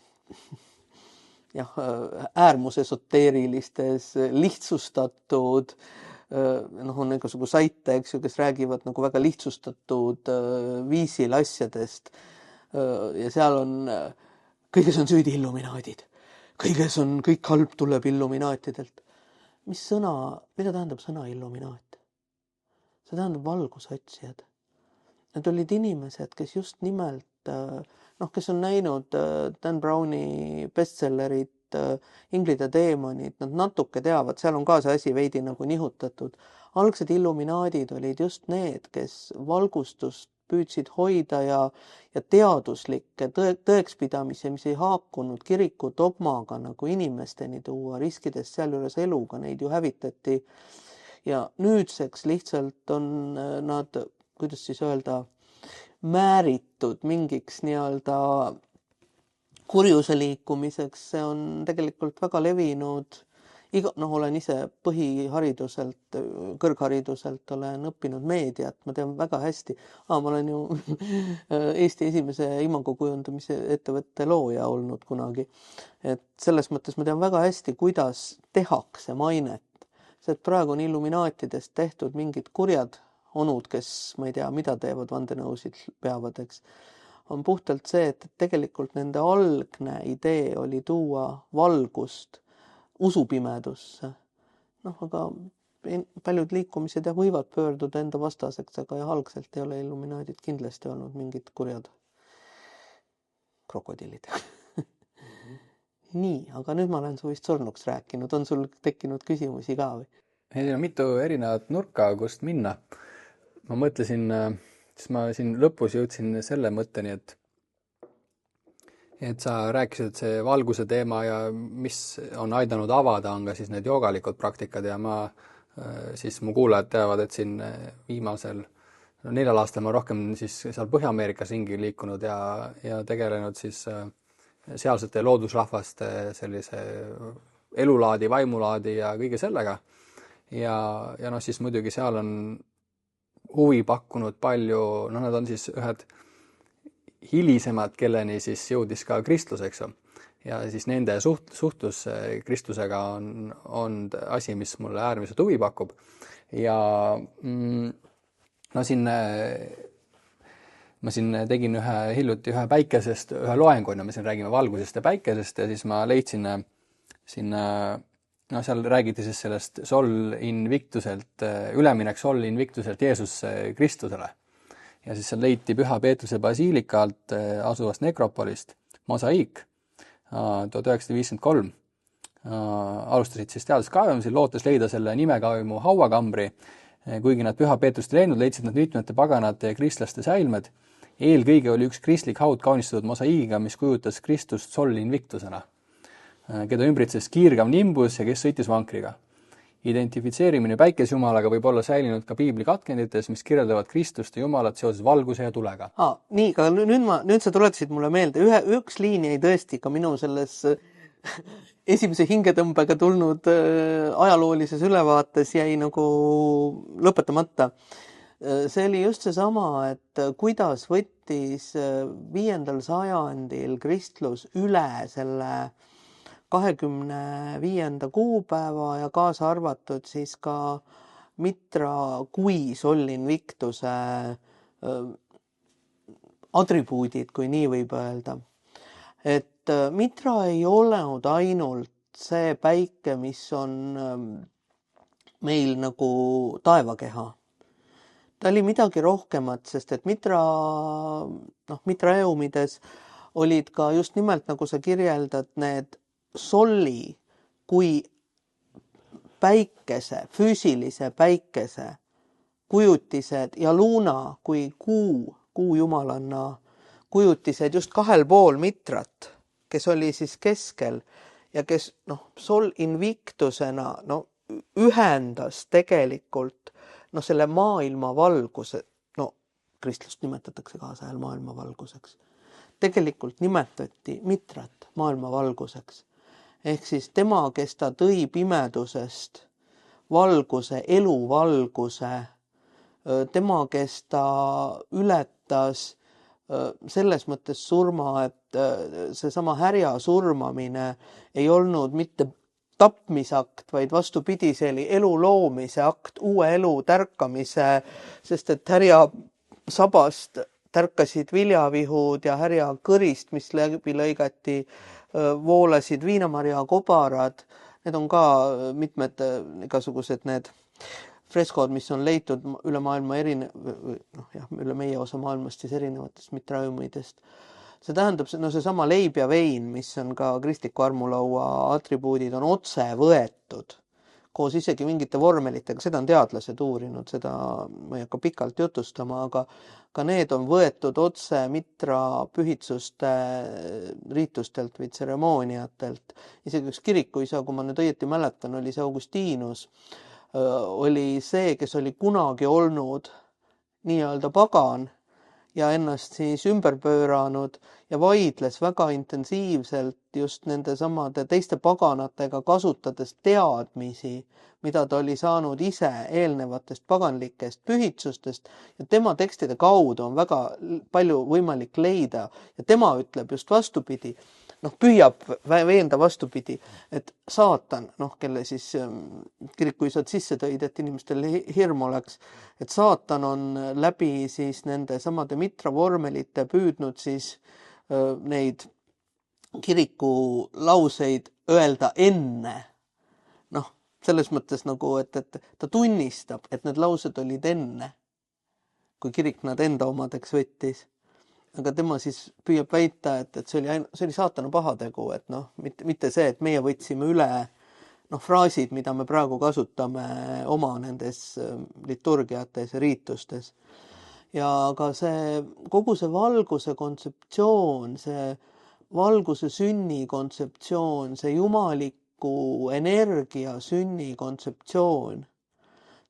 äärmusesoteerilistes lihtsustatud on igasugune saite, eks ju, kes räägivad nagu väga lihtsustatud viisil asjadest ja seal on kõiges on süüdi illuminaadid, kõik halb tuleb illuminaatidelt. Mida tähendab sõna illuminaat? See tähendab valgusotsijad. Need olid inimesed, kes just nimelt kes on näinud Dan Browni bestsellerit Inglid ja teemonid, nad natuke teavad, seal on ka see asi veidi nagu nihutatud. Algsed illuminaadid olid just need, kes valgustust püüdsid hoida ja teaduslikke tõekspidamisi, mis ei haakunud kiriku dogmaga nagu inimesteni tuua, riskides sealjuures eluga, neid ju hävitati. Ja nüüdseks lihtsalt on nad, kuidas siis öelda, määritud mingiks nii-öelda kurjuse liikumiseks. See on tegelikult väga levinud. Olen ise põhihariduselt, kõrghariduselt olen õppinud meediat. Ma tean väga hästi. Ma olen ju Eesti esimese imago kujundamise ettevõtte looja olnud kunagi. Et selles mõttes ma tean väga hästi, kuidas tehakse mainet. See, et praegu on illuminaatidest tehtud mingid kurjad onud, kes ma ei tea, mida teevad, vandenõusid peavad, eks, on puhtalt see, et tegelikult nende algne idee oli tuua valgust usupimedusse. Aga paljud liikumised ja võivad pöörduda enda vastaseks, aga jah, algselt ei ole illuminaadid kindlasti olnud mingid kurjad krokodillid. Nii, aga nüüd ma olen su vist surnuks rääkinud. On sul tekkinud küsimusi ka või? Meil on mitu erinevat nurka, kust minna. Ma mõtlesin, siis ma siin lõpus jõudsin selle mõtteni, et sa rääkisid, et see valguse teema ja mis on aidanud avada, on ka siis need joogalikud praktikad ja siis mu kuulajad teavad, et siin viimasel 4 aastal ma rohkem siis seal Põhja-Ameerikas ringi liikunud ja tegelenud siis sealsete loodusrahvaste sellise elulaadi, vaimulaadi ja kõige sellega. Ja siis muidugi seal on huvi pakkunud palju, nad on siis ühed hilisemad, kelleni siis jõudis ka kristlus, eks ju. Ja siis nende suhtlus kristlusega on asi, mis mulle äärmiselt huvi pakub. Ja ma siin tegin hiljuti ühe päikesest, ühe loenguna, me siin räägime valgusest ja päikesest ja siis ma leidsin siin, seal räägiti siis sellest Sol Invictuselt, üleminek Sol Invictuselt Jeesus Kristusele. Ja siis seal leiti Püha Peetruse basiilika alt asuvast nekropolist mosaiik 1953. Alustasid siis teaduskaevamisi, lootes leida selle nimekaimu hauakambri. Kuigi nad Püha Peetrust ei leidnud, leidsid nad mitmete paganate ja kristlaste säilmed. Eelkõige oli üks kristlik haud kaunistatud mosaiigiga, mis kujutas Kristust Sol Invictusena, keda ümbritses kiirgav nimbus ja kes sõitis vankriga. Identifitseerimine päikesjumalaga võib olla säilinud ka piibli katkendites, mis kirjeldavad Kristust ja Jumalat seoses valguse ja tulega. Nii, aga nüüd sa tuletasid mulle meelde. Üks liin jäi tõesti ka minu selles esimese hingetõmbega tulnud ajaloolises ülevaates jäi nagu lõpetamata. See oli just seesama, et kuidas võttis 5. sajandil kristlus üle selle 25. kuupäeva ja kaasa arvatud siis ka Mitra kui Sol Invictuse atribuudid, kui nii võib öelda. Et Mitra ei olnud ainult see päike, mis on meil nagu taevakeha. Ta oli midagi rohkemat, sest et Mitra eumides olid ka just nimelt, nagu sa kirjeldad, need solli kui päikese, füüsilise päikese kujutised ja Luna kui kuu jumalanna kujutised just 2 pool Mitrat, kes oli siis keskel ja kes Sol Invictusena ühendas tegelikult selle maailma valguse, kristlust nimetatakse kaasajal maailma valguseks. Tegelikult nimetati Mitrat maailma valguseks. Ehk siis tema, kes ta tõi pimedusest valguse, eluvalguse, tema, kes ta ületas selles mõttes surma, et seesama härja surmamine ei olnud mitte tapmisakt, vaid vastupidi, see oli elu loomise akt, uue elu tärkamise, sest et härja sabast tärkasid viljavihud ja härja kõrist, mis läbi lõigati, voolasid viinamarja kobarad. Need on ka mitmed igasugused need freskod, mis on leitud üle maailma üle meie osa maailmast siis erinevatest mitraümidest. See tähendab, seesama leib ja vein, mis on ka kristliku armulaua atribuudid, on otse võetud koos isegi mingite vormelitega. Seda on teadlased uurinud, seda ma ei hakka pikalt jutustama, aga ka need on võetud otse Mitra pühitsuste riitustelt või tseremooniatelt. Isegi üks kirikuisa, kui ma nüüd õieti mäletan, oli see Augustinus, oli see, kes oli kunagi olnud nii-öelda pagan ja ennast siis ümber pööranud ja vaidles väga intensiivselt just nende samade teiste paganatega, kasutades teadmisi, mida ta oli saanud ise eelnevatest paganlikest pühitsustest ja tema tekstide kaudu on väga palju võimalik leida ja tema ütleb just vastupidi, püüab veenda vastupidi, et saatan, kelle siis kirikuisad sisse tõid, et inimestel hirm oleks, et saatan on läbi siis nende samade Mitra vormelite püüdnud siis neid kiriku lauseid öelda enne. selles mõttes nagu, et ta tunnistab, et need laused olid enne, kui kirik nad enda omadeks võttis. Aga tema siis püüab väita, et see oli saatana pahategu, et noh, mitte see, et meie võtsime üle fraasid, mida me praegu kasutame oma nendes liturgiates ja riitustes. Ja aga kogu see valguse kontseptsioon, see valguse sünni kontseptsioon, see jumaliku energia sünni kontseptsioon,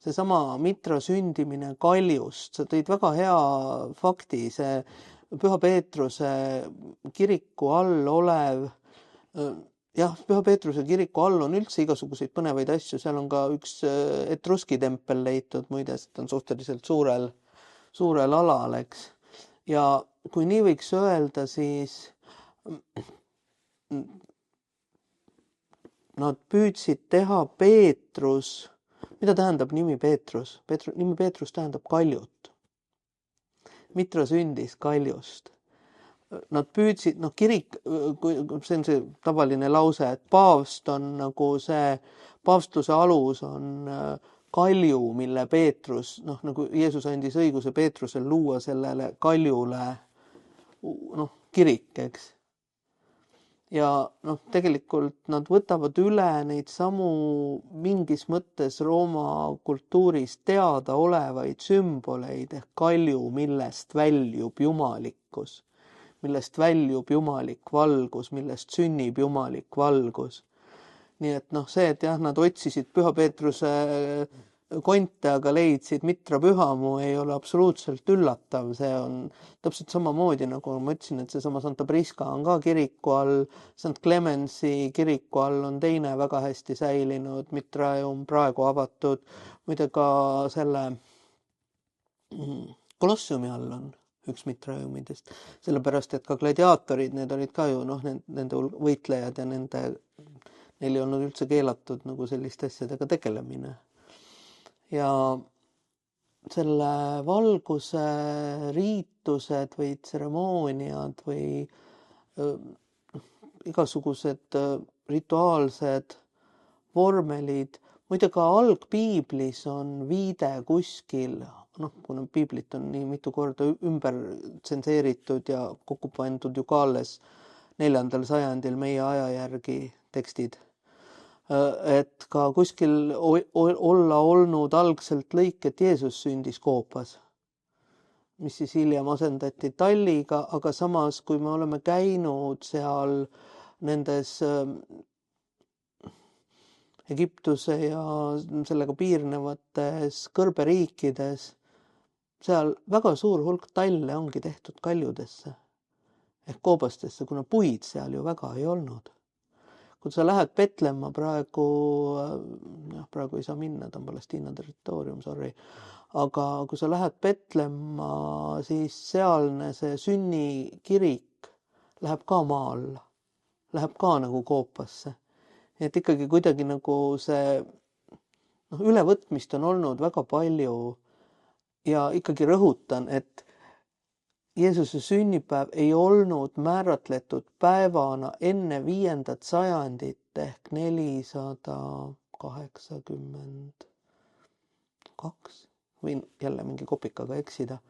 seesama Mitra sündimine kaljust, sa tõid väga hea fakti, see Püha Peetruse kiriku all olev, Püha Peetruse kiriku all on üldse igasuguseid põnevaid asju, seal on ka üks Etruski tempel leitud, muide, see on suhteliselt suurel alal, eks. Ja kui nii võiks öelda, siis nad püüdsid teha Peetrus, mida tähendab nimi Peetrus? Nimi Peetrus tähendab kaljut. Mitra sündis kaljust. Nad püüdsid, kirik, see on see tavaline lause, et paavst on nagu see, paavstuse alus on kalju, mille Peetrus, nagu Jeesus andis õiguse Peetrusel luua sellele kaljule kirik, eks. Ja tegelikult nad võtavad üle neid samu mingis mõttes Rooma kultuuris teada olevaid sümboleid ehk kalju, millest väljub jumalikkus, millest väljub jumalik valgus, millest sünnib jumalik valgus. Nii et see, et jah, nad otsisid Püha Peetruse konte, aga leidsid Mitra pühamu, ei ole absoluutselt üllatav. See on täpselt samamoodi, nagu ma ütlesin, et seesama Santa Prisca on ka kiriku all, St Clemensi kiriku all on teine väga hästi säilinud, Mitraeum praegu avatud, muide ka selle Kolossiumi all on üks Mitraeumidest, sellepärast, et ka gladiaatorid, need olid ka ju nende võitlejad ja neil ei olnud üldse keelatud nagu selliste asjadega tegelemine. Ja selle valguse riitused või tseremooniad või igasugused rituaalsed vormelid, muide ka algpiiblis on viide kuskil, kuna piiblit on nii mitu korda ümber tsenseeritud ja kokku pandud ju ka alles 4. sajandil meie aja järgi tekstid, et ka kuskil olla olnud algselt lõik, et Jeesus sündis koopas, mis siis hiljem asendati talliga, aga samas, kui me oleme käinud seal nendes Egiptuse ja sellega piirnevates kõrberiikides, seal väga suur hulk talle ongi tehtud kaljudesse ehk koobastesse, kuna puid seal ju väga ei olnud. Kui sa lähed Petlemma praegu ei saa minna, ta on Palestiina territoorium, sorry, aga kui sa lähed Petlemma, siis sealne see sünnikirik läheb ka maa alla, läheb ka nagu koopasse. Et ikkagi kuidagi nagu see ülevõtmist on olnud väga palju ja ikkagi rõhutan, et Jeesuse sünnipäev ei olnud määratletud päevana enne 5. sajandit ehk 482, võin jälle mingi kopikaga eksida.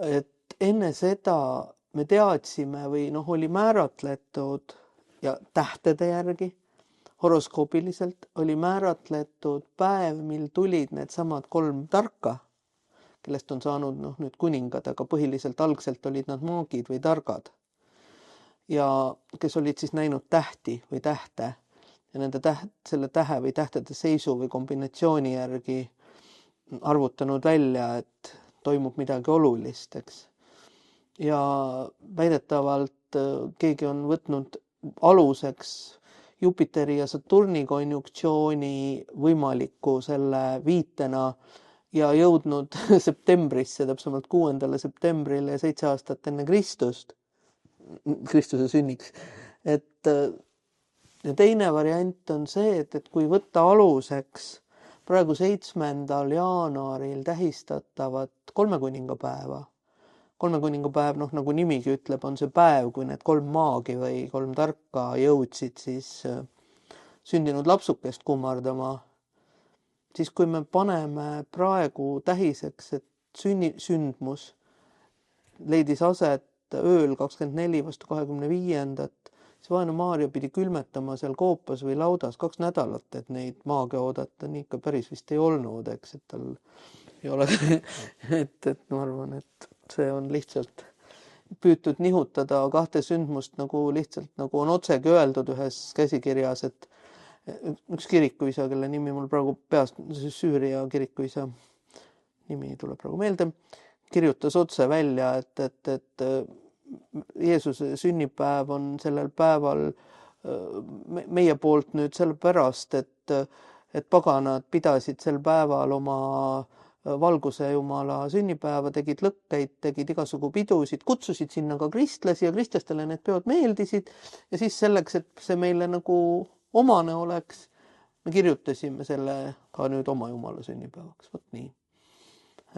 Et enne seda me teadsime või oli määratletud ja tähtede järgi, horoskoopiliselt oli määratletud päev, mil tulid need samad 3 tarka, kellest on saanud nüüd kuningad, aga põhiliselt algselt olid nad maagid või targad. Ja kes olid siis näinud tähti või tähte ja nende selle tähe või tähtede seisu või kombinatsiooni järgi arvutanud välja, et toimub midagi olulist, eks. Ja väidetavalt keegi on võtnud aluseks Jupiteri ja Saturni konjunktsiooni võimaliku selle viitena ja jõudnud septembrisse, täpsemalt 6. septembrile 7 aastat enne Kristuse sünniks. Ja teine variant on see, et kui võtta aluseks praegu 7. jaanuaril tähistatavat 3 kuningapäeva. 3 kuningapäev, nagu nimigi ütleb, on see päev, kui need 3 maagi või 3 tarka jõudsid siis sündinud lapsukest kummardama siis kui me paneme praegu tähiseks, et sündmus leidis aset ööl 24 vastu 25, siis vaene Maarja pidi külmetama seal koopas või laudas 2 nädalat, et neid maage oodata, nii ikka päris vist ei olnud, eks, et tal ei ole et ma arvan, et see on lihtsalt püütud nihutada 2 sündmust nagu lihtsalt, nagu on otsegi öeldud ühes käsikirjas, et üks kirikuisa, kelle nimi mul praegu peast, Süüria kirikuisa nimi tuleb praegu meelde, kirjutas otse välja, et Jeesuse sünnipäev on sellel päeval meie poolt nüüd sellepärast, et paganad pidasid sel päeval oma valguse jumala sünnipäeva, tegid lõkkeid, tegid igasugu pidusid, kutsusid sinna ka kristlasi ja kristlastele need peod meeldisid ja siis selleks, et see meile nagu omane oleks, me kirjutasime selle ka nüüd oma jumala sünnipäevaks, vot nii.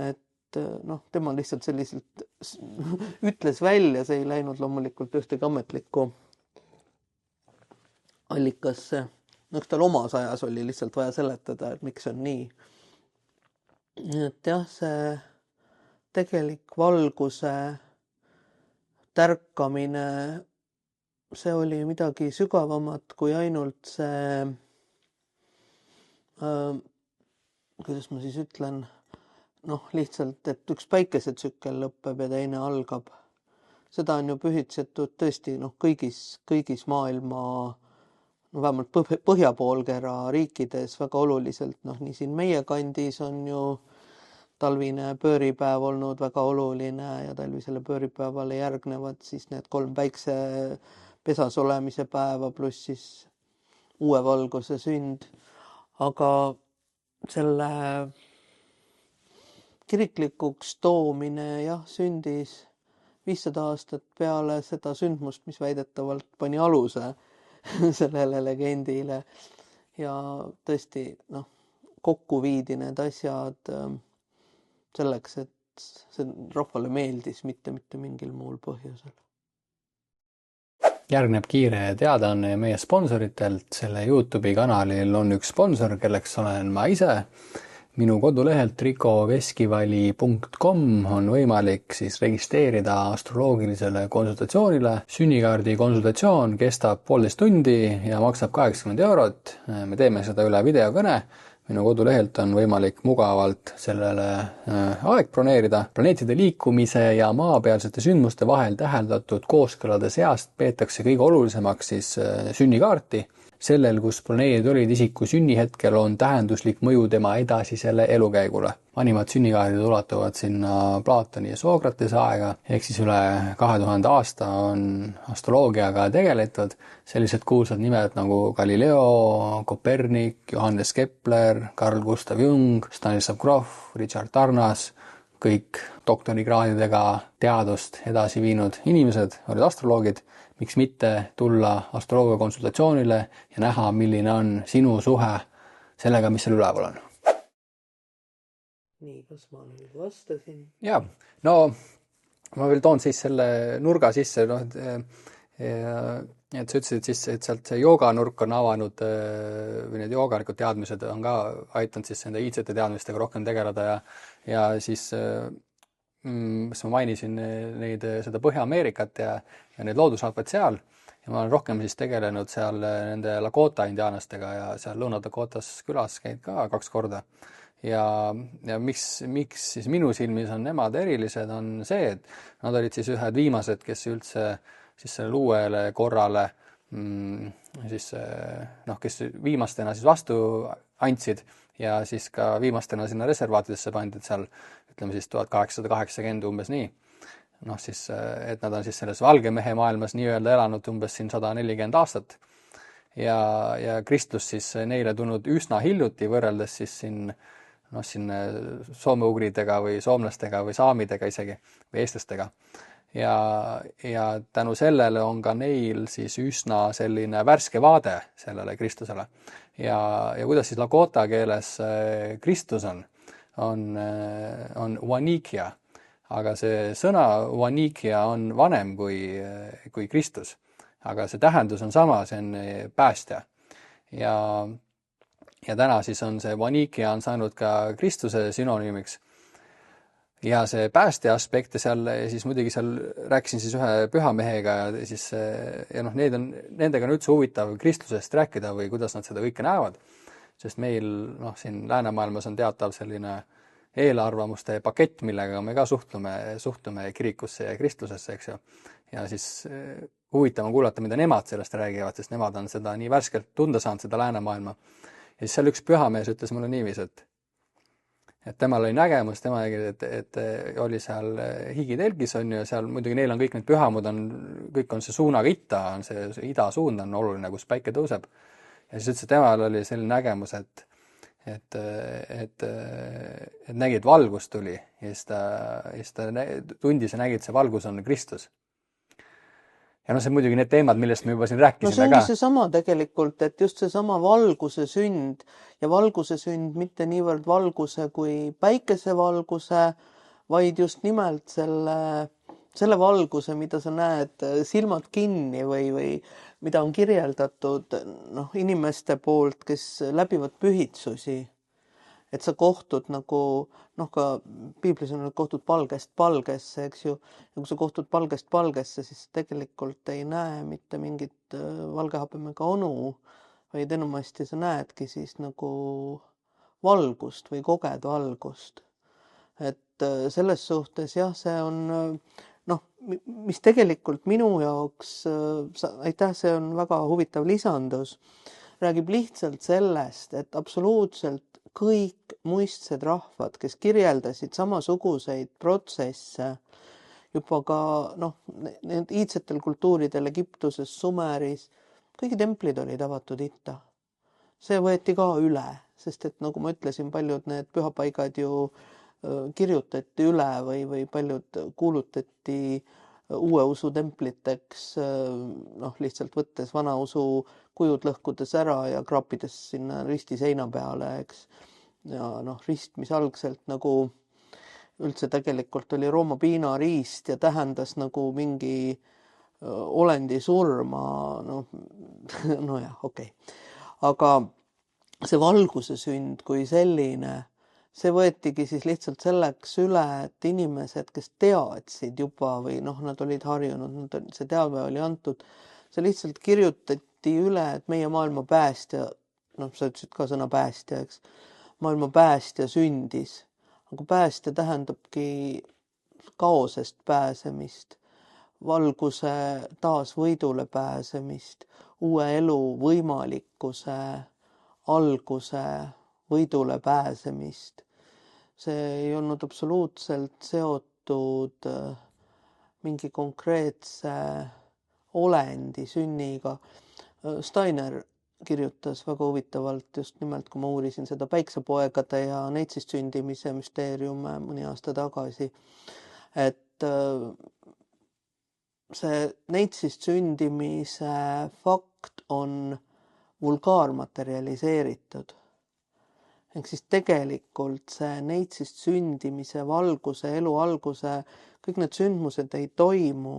Et tema lihtsalt selliselt ütles välja, see ei läinud loomulikult ühtegi ametlikku allikasse. Eks tal omas ajas oli lihtsalt vaja seletada, et miks on nii. Et jah, see tegelik valguse tärkamine, see oli midagi sügavamat kui ainult see, kuidas ma siis ütlen, lihtsalt, et üks päikesetsükkel lõpeb ja teine algab. Seda on ju pühitsetud tõesti kõigis maailma, vähemalt põhjapoolkera riikides väga oluliselt. Nii siin meie kandis on ju talvine pööripäev olnud väga oluline ja talvisele pööripäevale järgnevad siis need 3 päiksepesas olemise päeva pluss siis uue valguse sünd. Aga selle kiriklikuks toomine jah, sündis 500 aastat peale seda sündmust, mis väidetavalt pani aluse sellele legendile ja tõesti kokku viidi need asjad selleks, et see rahvale meeldis, mitte mingil muul põhjusel. Järgneb kiire teadaanne meie sponsoritelt. Selle YouTube'i kanalil on üks sponsor, kelleks olen ma ise. Minu kodulehelt ricoveskivali.com on võimalik siis registreerida astroloogilisele konsultatsioonile. Sünnikaardi konsultatsioon kestab 1,5 tundi ja maksab 80 €. Me teeme seda üle videokõne. Minu kodulehelt on võimalik mugavalt sellele aeg broneerida. Planeetide liikumise ja maapealsete sündmuste vahel täheldatud kooskõlade seast peetakse kõige olulisemaks siis sünnikaarti. Sellel, kus planeedid olid isiku sünnihetkel, on tähenduslik mõju tema edasisele elukäigule. Vanimad sünnikaardid ulatuvad sinna Platoni ja Sokratese aega, ehk siis üle 2000 aasta on astroloogiaga tegeletud. Sellised kuulsad nimed nagu Galileo, Kopernik, Johannes Kepler, Carl Gustav Jung, Stanislav Grof, Richard Tarnas, kõik doktorikraadidega teadust edasi viinud inimesed olid astroloogid. Miks mitte tulla astroloogia konsultatsioonile ja näha, milline on sinu suhe sellega, mis seal üleval on. Nii, kas ma nüüd vastasin? Jaa, ma veel toon siis selle nurga sisse, et sa ütlesid siis, et sealt see jooganurk on avanud või need joogalikud teadmised on ka aitanud siis nende iidsete teadmistega rohkem tegeleda ja siis ma mainisin seda Põhja-Ameerikat ja need loodusrahvad seal ja ma olen rohkem siis tegelenud seal nende Lakota indiaanastega ja seal Lõuna-Dakotas külas käid ka 2 korda. Ja miks siis minu silmis on nemad erilised, on see, et nad olid siis ühed viimased, kes üldse siis sellele uuele korrale siis kes viimastena siis vastu andsid ja siis ka viimastena sinna reservaatidesse pandid seal, ütleme siis 1880 umbes nii. Siis, et nad on siis selles valge mehe maailmas nii-öelda elanud umbes siin 140 aastat. Ja kristlus siis neile tulnud üsna hiljuti võrreldes siis siin soome-ugridega või soomlastega või saamidega isegi või eestlastega. Ja tänu sellele on ka neil siis üsna selline värske vaade sellele kristlusele. Ja kuidas siis Lakota keeles kristlus on Wanikia, aga see sõna Wanikia on vanem kui kristlus. Aga see tähendus on sama, see on päästja. Ja ja täna siis on see vanikia on saanud ka Kristuse sünonüümiks. Ja see pääste aspekt ja seal siis muidugi seal rääkisin siis ühe pühamehega ja siis ja noh, nendega on üldse huvitav kristlusest rääkida või kuidas nad seda kõike näevad, sest meil noh, siin läänemaailmas on teatav selline eelarvamuste pakett, millega me ka suhtume kirikusse ja kristlusesse, eks ju. Ja siis huvitav on kuulata, mida nemad sellest räägivad, sest nemad on seda nii värskelt tunda saanud, seda läänemaailma. Ja siis seal üks pühamees ütles mulle niiviisi, et temal oli nägemus, tema nägi, et oli seal higitelgis on ju, seal muidugi neil on kõik need pühamud kõik on see suunaga itta, on see ida suund on oluline, kus päike tõuseb. Ja siis ütles, et temal oli selline nägemus, et nägi, et valgus tuli ja siis ta tundis ja nägi, et see valgus on Kristus. Ja no see muidugi need teemad, millest me juba siin rääkisime ka. No see ongi seesama tegelikult, et just seesama valguse sünd ja valguse sünd mitte niivõrd valguse kui päikesevalguse, vaid just nimelt selle valguse, mida sa näed silmad kinni või mida on kirjeldatud inimeste poolt, kes läbivad pühitsusi. Et sa kohtud nagu, ka piiblis on kohtud palgest palgesse, eks ju. Ja kui sa kohtud palgest palgesse, siis tegelikult ei näe mitte mingit valgehapemega onu, vaid enamasti sa näedki siis nagu valgust või koged valgust. Et selles suhtes jah, see on mis tegelikult minu jaoks, aitäh, see on väga huvitav lisandus, räägib lihtsalt sellest, et absoluutselt kõik muistsed rahvad, kes kirjeldasid samasuguseid protsesse juba ka need iidsetel kultuuridel Egiptuses, Sumeris, kõigi templid olid avatud itta. See võeti ka üle, sest et nagu ma ütlesin, paljud need pühapaigad ju kirjutati üle või paljud kuulutati uue usu templiteks, lihtsalt võttes vana usu kujud lõhkudes ära ja kraapides sinna risti seina peale, eks. Ja rist, mis algselt nagu üldse tegelikult oli Rooma piinariist ja tähendas nagu mingi olendi surma, okei. Aga see valguse sünd kui selline, see võetigi siis lihtsalt selleks üle, et inimesed, kes teadsid juba või nad olid harjunud, see teadme oli antud, see lihtsalt kirjutati üle, et meie maailma päästja, sa ütlesid ka sõna päästja, eks, maailma päästja sündis. Aga päästja tähendabki kaosest pääsemist, valguse taas võidule pääsemist, uue elu võimalikkuse alguse võidule pääsemist. See ei olnud absoluutselt seotud mingi konkreetse olendi sünniga. Steiner kirjutas väga huvitavalt just nimelt, kui ma uurisin seda päiksepoegade ja neitsist sündimise müsteeriume mõni aasta tagasi, et see neitsist sündimise fakt on vulgaarmaterialiseeritud. Ehk siis tegelikult see neitsist sündimise valguse, elu alguse, kõik need sündmused ei toimu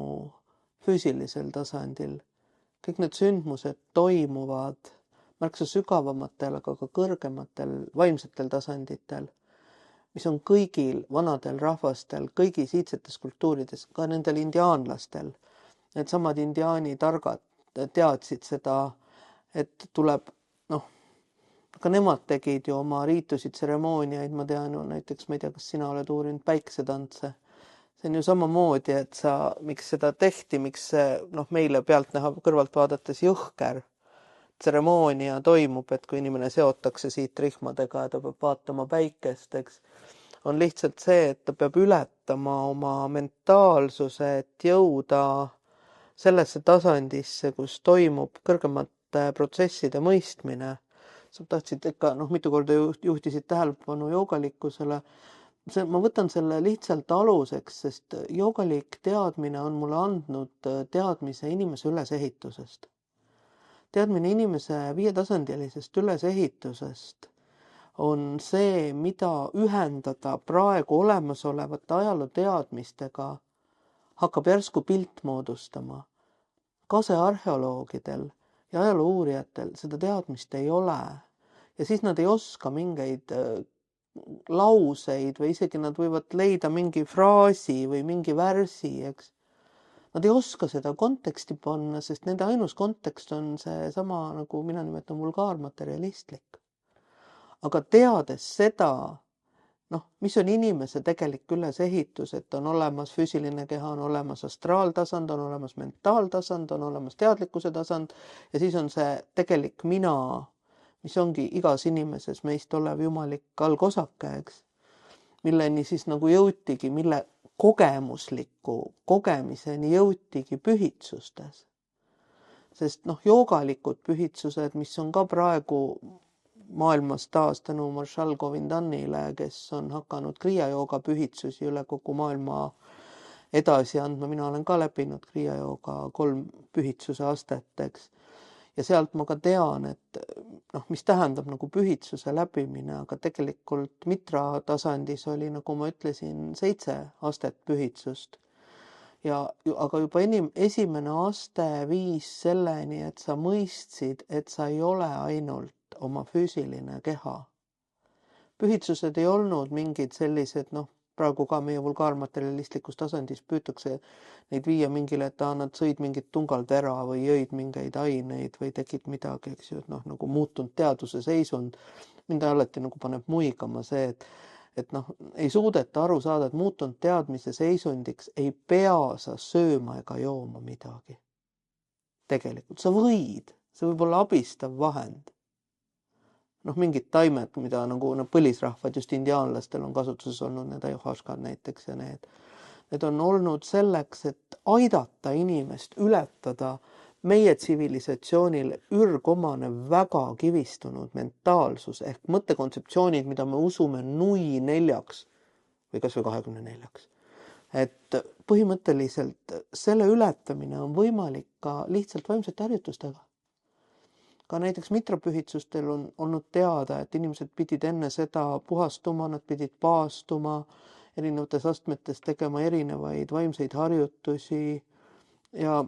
füüsilisel tasandil. Kõik need sündmused toimuvad märksa sügavamatel, aga ka kõrgematel vaimsetel tasanditel, mis on kõigil vanadel rahvastel, kõigis iidsetes kultuurides, ka nendel indiaanlastel. Need samad indiaani targad teadsid seda, et tuleb, ka nemad tegid ju oma riitusid, tseremooniaid, ma tean ju näiteks, ma ei tea, kas sina oled uurinud päiksetantse. See on ju samamoodi, et miks seda tehti, miks see meile pealtnäha kõrvalt vaadates jõhker tseremoonia toimub, et kui inimene seotakse siit rihmadega ja ta peab vaatama päikest, eks, on lihtsalt see, et ta peab ületama oma mentaalsuse, et jõuda sellesse tasandisse, kus toimub kõrgemate protsesside mõistmine. Sa tahtsid ikka, mitu korda juhtisid tähelepanu joogalikkusele. Ma võtan selle lihtsalt aluseks, sest joogalik teadmine on mulle andnud teadmise inimese ülesehitusest. Teadmine inimese viietasandilisest ülesehitusest on see, mida ühendada praegu olemasolevate ajaloo teadmistega, hakkab järsku pilt moodustama. Kasearheoloogidel ja ajaloo uurijatel seda teadmist ei ole. ja siis nad ei oska mingeid lauseid või isegi nad võivad leida mingi fraasi või mingi värsi, eks. Nad ei oska seda konteksti panna, sest nende ainus kontekst on see sama, nagu mina nimetan, vulgaarmaterialistlik. Aga teades seda, mis on inimese tegelik ülesehitus, et on olemas füüsiline keha, on olemas astraaltasand, on olemas mentaaltasand, on olemas teadlikkuse tasand ja siis on see tegelik mina, mis ongi igas inimeses meist olev jumalik algosake, eks, milleni siis nagu jõutigi, mille kogemusliku kogemiseni jõutigi pühitsustes. Sest joogalikud pühitsused, mis on ka praegu maailmas taas tänu Marshall Govindanile, kes on hakanud kriiajooga pühitsusi üle kogu maailma edasi andma. Mina olen ka läbinud kriiajooga 3 pühitsuse astet, eks. Ja sealt ma ka tean, et mis tähendab nagu pühitsuse läbimine, aga tegelikult mitra tasandis oli, nagu ma ütlesin, 7 astet pühitsust. Aga juba esimene aste viis selleni, et sa mõistsid, et sa ei ole ainult oma füüsiline keha. Pühitsused ei olnud mingid sellised, praegu ka meie vulgaarmaterialistlikus tasandis püütakse neid viia mingile, et nad sõid mingit tungaltera või jõid mingeid aineid või tegid midagi, eks ju, nagu muutunud teaduse seisund. Mind alati nagu paneb muigama see, et ei suudeta aru saada, et muutunud teadmise seisundiks ei pea sa sööma ega jooma midagi. Tegelikult sa võid, see võib olla abistav vahend. Mingid taimed, mida nagu põlisrahvad, just indiaanlastel on kasutuses olnud, need ajuhaškad näiteks ja need on olnud selleks, et aidata inimest ületada meie tsivilisatsioonile ürgomane väga kivistunud mentaalsus ehk mõttekontseptsioonid, mida me usume nui 4 või kas või 24. Et põhimõtteliselt selle ületamine on võimalik ka lihtsalt vaimsete harjutustega. Ka näiteks mitrapühitsustel on olnud teada, et inimesed pidid enne seda puhastuma, nad pidid paastuma, erinevates astmetes tegema erinevaid vaimseid harjutusi ja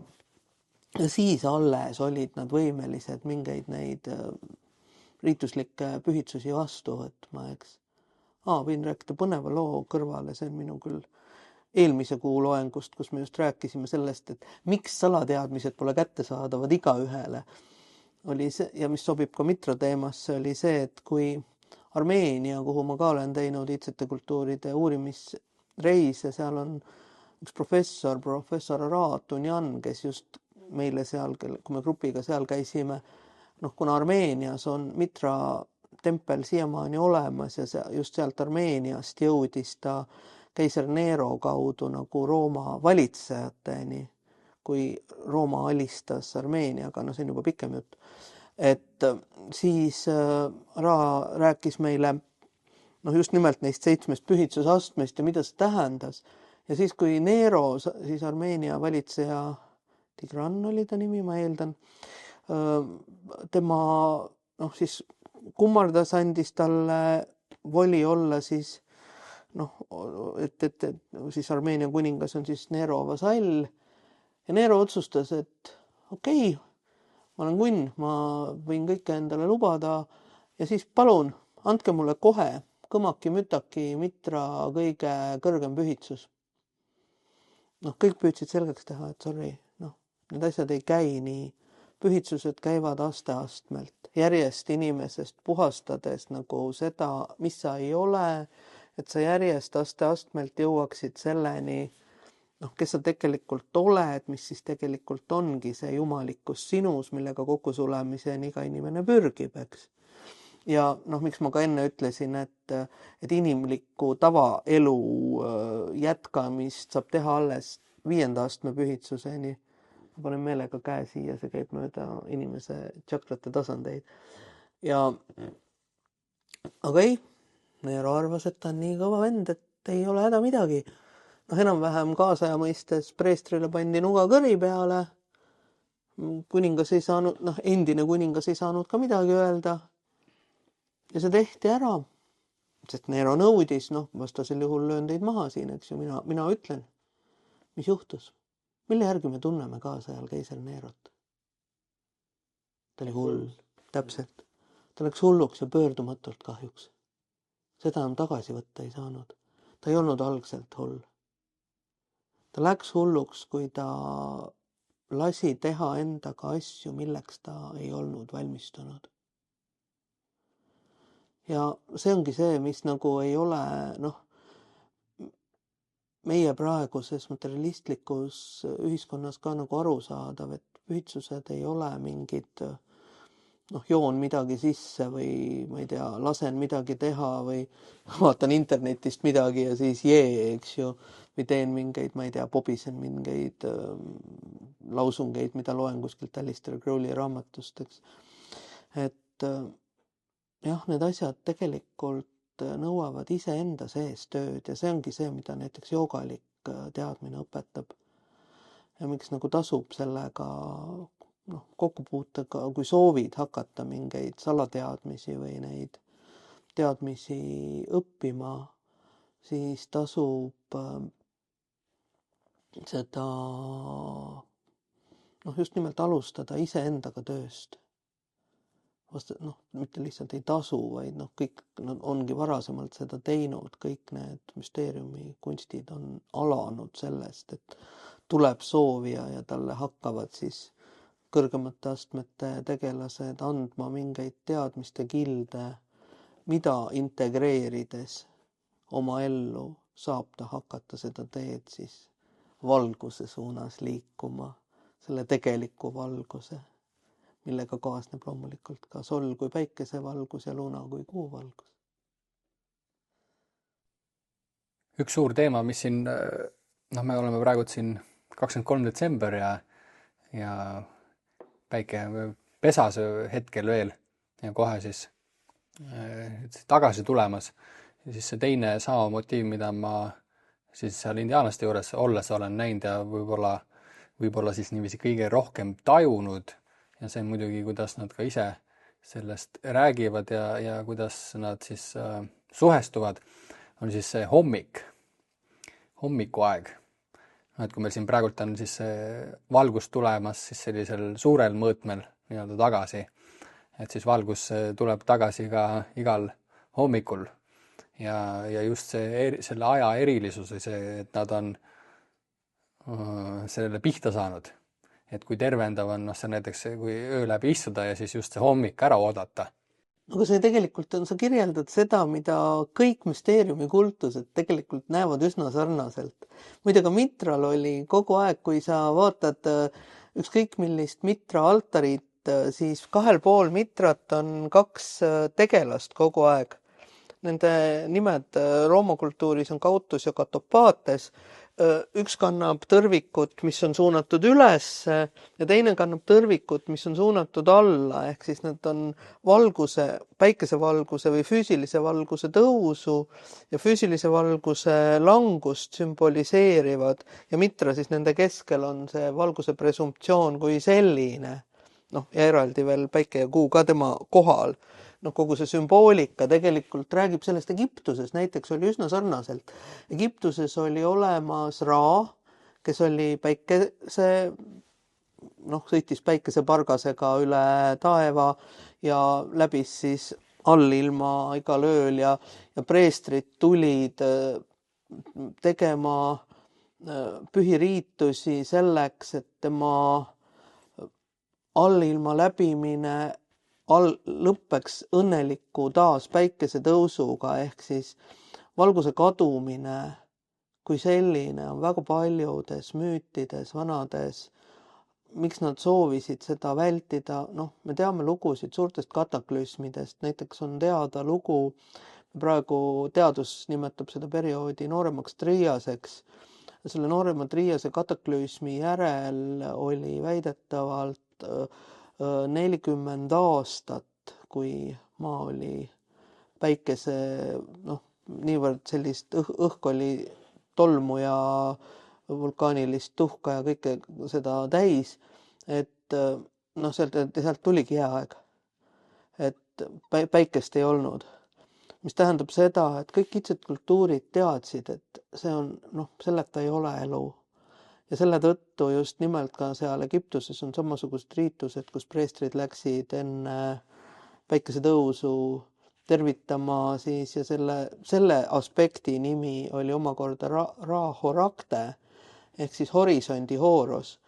siis alles olid nad võimelised mingeid neid riituslikke pühitsusi vastu võtma, eks. Võin rääkida põneva loo kõrvale, see on minu küll eelmise kuu loengust, kus me just rääkisime sellest, et miks salateadmised pole kättesaadavad igaühele. Oli see, ja mis sobib ka mitra teemasse, oli see, et kui Armeenia, kuhu ma ka olen teinud iidsete kultuuride uurimisreise, seal on üks professor Araat Tunjan, kes just meile seal, kui me grupiga seal käisime, kuna Armeenias on mitra tempel siiamaani olemas ja just sealt Armeeniast jõudis ta keiser Nero kaudu nagu Rooma valitsejateni, kui Rooma alistas Armeeniaga, see on juba pikem jutt, et siis Ra rääkis meile just nimelt neist 7 pühitsusastmest ja mida see tähendas. Ja siis, kui Nero, siis Armeenia valitseja, Tigran oli ta nimi, ma eeldan, tema siis kummardas, andis talle voli olla siis et siis Armeenia kuningas on siis Nero vasall. Ja Nero otsustas, et okei, ma olen kunn, ma võin kõike endale lubada ja siis palun, andke mulle kohe kõmaki-mütaki mitra kõige kõrgem pühitsus. Kõik püüdsid selgeks teha, et sorry, need asjad ei käi nii. Pühitsused käivad aste-astmelt, järjest inimesest puhastades nagu seda, mis sa ei ole, et sa järjest aste-astmelt jõuaksid selleni, kes sa tegelikult oled, mis siis tegelikult ongi see jumalikkus sinus, millega kokkusulemiseni iga inimene pürgib, eks. Ja miks ma ka enne ütlesin, et inimlikku tavaelu jätkamist saab teha alles 5. astme pühitsuseni. Ma panen meelega käe siia, see käib mööda inimese tšakrate tasandeid. Aga ei, Nero arvas, et ta on nii kõva vend, et ei ole häda midagi. Enam-vähem kaasaja mõistes preestrile pandi nugakõri peale. Kuningas ei saanud, endine kuningas ei saanud ka midagi öelda. Ja see tehti ära. Sest Nero nõudis, vastasel juhul löön teid maha siin, eks ju, mina ütlen, mis juhtus. Mille järgi me tunneme kaasajal keiser Nerot? Ta oli hull, täpselt. ta läks hulluks ja pöördumatult kahjuks. Seda on tagasi võtta ei saanud. Ta ei olnud algselt hull. Ta läks hulluks, kui ta lasi teha endaga asju, milleks ta ei olnud valmistunud. Ja see ongi see, mis nagu ei ole, meie praeguses materialistlikus ühiskonnas ka nagu arusaadav, et pühitsused ei ole mingid, joon midagi sisse või ma ei tea, lasen midagi teha või vaatan internetist midagi ja siis eks ju, või teen mingeid, ma ei tea, pobisen mingeid lausungeid, mida loen kuskilt Alistair Crowley raamatust, eks. Et jah, need asjad tegelikult nõuavad iseenda sees tööd ja see ongi see, mida näiteks joogalik teadmine õpetab. Ja miks nagu tasub sellega kokkupuutega, kui soovid hakata mingeid salateadmisi või neid teadmisi õppima, siis tasub seda just nimelt alustada iseendaga tööst. Mitte lihtsalt ei tasu, vaid kõik ongi varasemalt seda teinud, kõik need müsteeriumi kunstid on alanud sellest, et tuleb soovija ja talle hakkavad siis kõrgemate astmete tegelased andma mingeid teadmiste kilde, mida integreerides oma ellu saab ta hakata seda teed siis valguse suunas liikuma, selle tegeliku valguse, millega kaasneb loomulikult ka sol kui päikesevalgus ja luna kui kuuvalgus. Üks suur teema, mis siin, me oleme praegu siin 23. detsember ja päike pesas hetkel veel ja kohe siis tagasi tulemas. Ja siis see teine sama motiiv, mida ma siis seal indiaanlaste juures olles olen näinud ja võib-olla siis niiviisi kõige rohkem tajunud. Ja see on muidugi, kuidas nad ka ise sellest räägivad ja kuidas nad siis suhestuvad, on siis see hommikuaeg. Et kui meil siin praegult on siis valgus tulemas siis sellisel suurel mõõtmel nii-öelda tagasi, et siis valgus tuleb tagasi ka igal hommikul ja just selle aja erilisus, et nad on sellele pihta saanud. Et kui tervendav on see näiteks, kui öö läbi istuda ja siis just see hommik ära oodata. Aga see tegelikult sa kirjeldad seda, mida kõik müsteeriumi kultused tegelikult näevad üsna sarnaselt. Muide ka mitral oli kogu aeg, kui sa vaatad ükskõik millist mitra altarit, siis 2,5 mitrat on 2 tegelast kogu aeg. Nende nimed Rooma kultuuris on Kautus ja Katopates. Üks kannab tõrvikut, mis on suunatud üles ja teine kannab tõrvikut, mis on suunatud alla, ehk siis need on valguse, päikesevalguse või füüsilise valguse tõusu ja füüsilise valguse langust sümboliseerivad ja mitra siis nende keskel on see valguse presumptsioon kui selline, ja eraldi veel päike ja kuu ka tema kohal. Kogu see sümboolika tegelikult räägib sellest Egiptuses, näiteks oli üsna sarnaselt. Egiptuses oli olemas Ra, kes oli sõitis päikesepargasega üle taeva ja läbis siis allilma igal ööl ja preestrid tulid tegema pühiriitusi selleks, et tema allilma läbimine lõppeks õnneliku taas päikesetõusuga, ehk siis valguse kadumine kui selline on väga paljudes müütides, vanades. Miks nad soovisid seda vältida? Me teame lugusid suurtest kataklüsmidest, näiteks on teada lugu, praegu teadus nimetab seda perioodi nooremaks triiaseks. Selle noorema triiase kataklüsmi järel oli väidetavalt 40 aastat, kui maa oli päikese, niivõrd sellist õhk oli tolmu ja vulkaanilist tuhka ja kõike seda täis, et sealt tuligi jääaeg, et päikest ei olnud. Mis tähendab seda, et kõik kitsed kultuurid teadsid, et see on, selleta ei ole elu. Ja selle tõttu just nimelt ka seal Egiptuses on samasugused riitused, kus preestrid läksid enne päikesetõusu tervitama siis ja selle aspekti nimi oli omakorda Ra-Horakte ehk siis horisondi hooros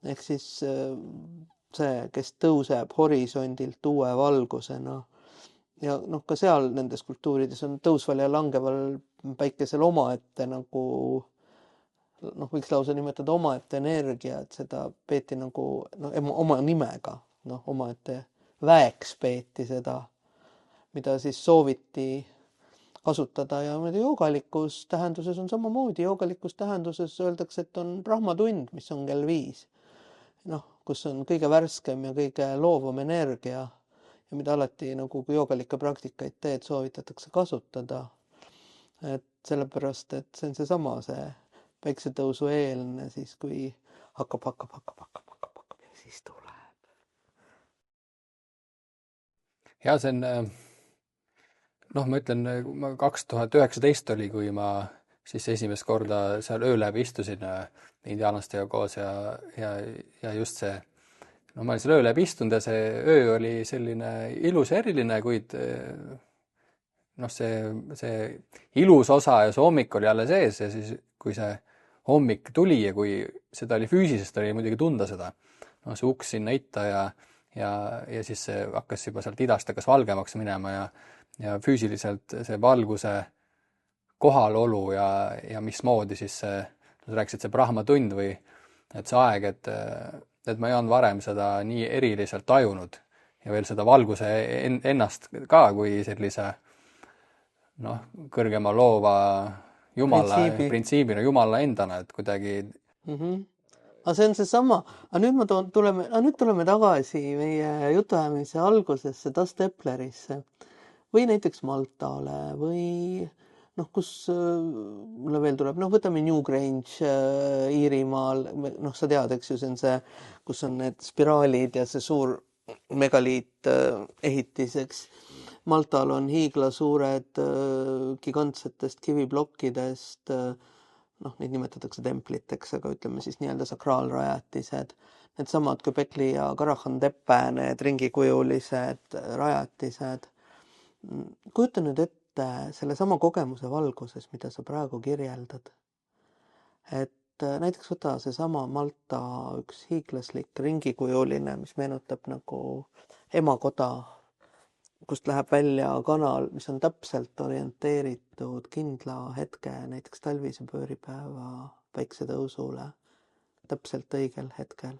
ehk siis see, kes tõuseb horisondilt uue valgusena. Ja noh, ka seal nendes kultuurides on tõusval ja langeval päikesel omaette nagu noh, võiks lausa nimetada omaette energia, et seda peeti nagu oma nimega, omaette väeks peeti seda, mida siis sooviti kasutada ja joogalikus tähenduses on samamoodi. Joogalikus tähenduses öeldakse, et on brahmatund, mis on kell 5. Kus on kõige värskem ja kõige loovam energia ja mida alati nagu kui joogalikke praktikaid teed, soovitatakse kasutada. Et sellepärast, et see on seesama see päiksetõusu eelne siis, kui hakkab ja siis tuleb. Ja see on, ma ütlen, 2019 oli, kui ma siis esimest korda seal öö läbi istusin indiaanlastega koos ja just see, ma olin seal öö läbi istunud ja see öö oli selline ilus ja eriline, kuid see ilus osa ja see hommik oli jälle sees ja siis, kui see hommik tuli ja kui seda oli füüsiliselt, oli muidugi tunda seda. See uks sinna itta ja siis see hakkas juba sealt idast hakkas valgemaks minema ja füüsiliselt see valguse kohalolu ja mismoodi siis see, sa rääkisid see brahmatund või et see aeg, et ma ei olnud varem seda nii eriliselt tajunud ja veel seda valguse ennast ka kui sellise kõrgema loova jumala printsiibina, jumala endana, et kuidagi Aga see on seesama. Aga nüüd tuleme tagasi meie jutuajamise algusesse, Das Teplerisse või näiteks Maltale või kus mulle veel tuleb, võtame Newgrange Iirimaal, sa tead, eks ju, see on see, kus on need spiraalid ja see suur megaliit ehitiseks. Maltal on hiiglasuured gigantsetest kiviblokkidest, neid nimetatakse templiteks, aga ütleme siis nii-öelda sakraalrajatised. Need samad Göbekli ja Karahan Tepe, need ringikujulised rajatised. Kujuta nüüd ette selle sama kogemuse valguses, mida sa praegu kirjeldad. Et näiteks võta see sama Malta üks hiiglaslik ringikujuline, mis meenutab nagu emakoda, kust läheb välja kanal, mis on täpselt orienteeritud kindla hetke, näiteks talvise pööripäeva päiksetõusule, täpselt õigel hetkel.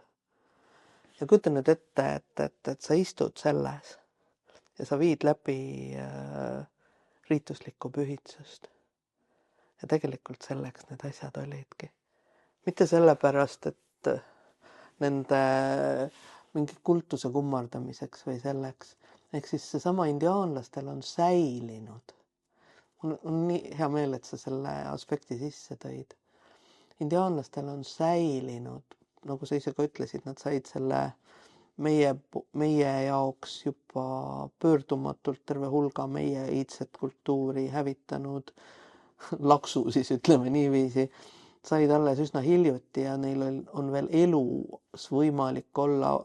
Ja kujuta nüüd ette, et sa istud selles ja sa viid läbi riituslikku pühitsust. Ja tegelikult selleks need asjad olidki. Mitte sellepärast, et nende mingi kultuse kummardamiseks või selleks. Ehk siis seesama indiaanlastel on säilinud. Mul on nii hea meel, et sa selle aspekti sisse tõid. Indiaanlastel on säilinud, nagu sa ise ka ütlesid, nad said selle meie jaoks juba pöördumatult terve hulga meie iidset kultuuri hävitanud laksu, siis ütleme niiviisi, said alles üsna hiljuti ja neil on veel elus võimalik olla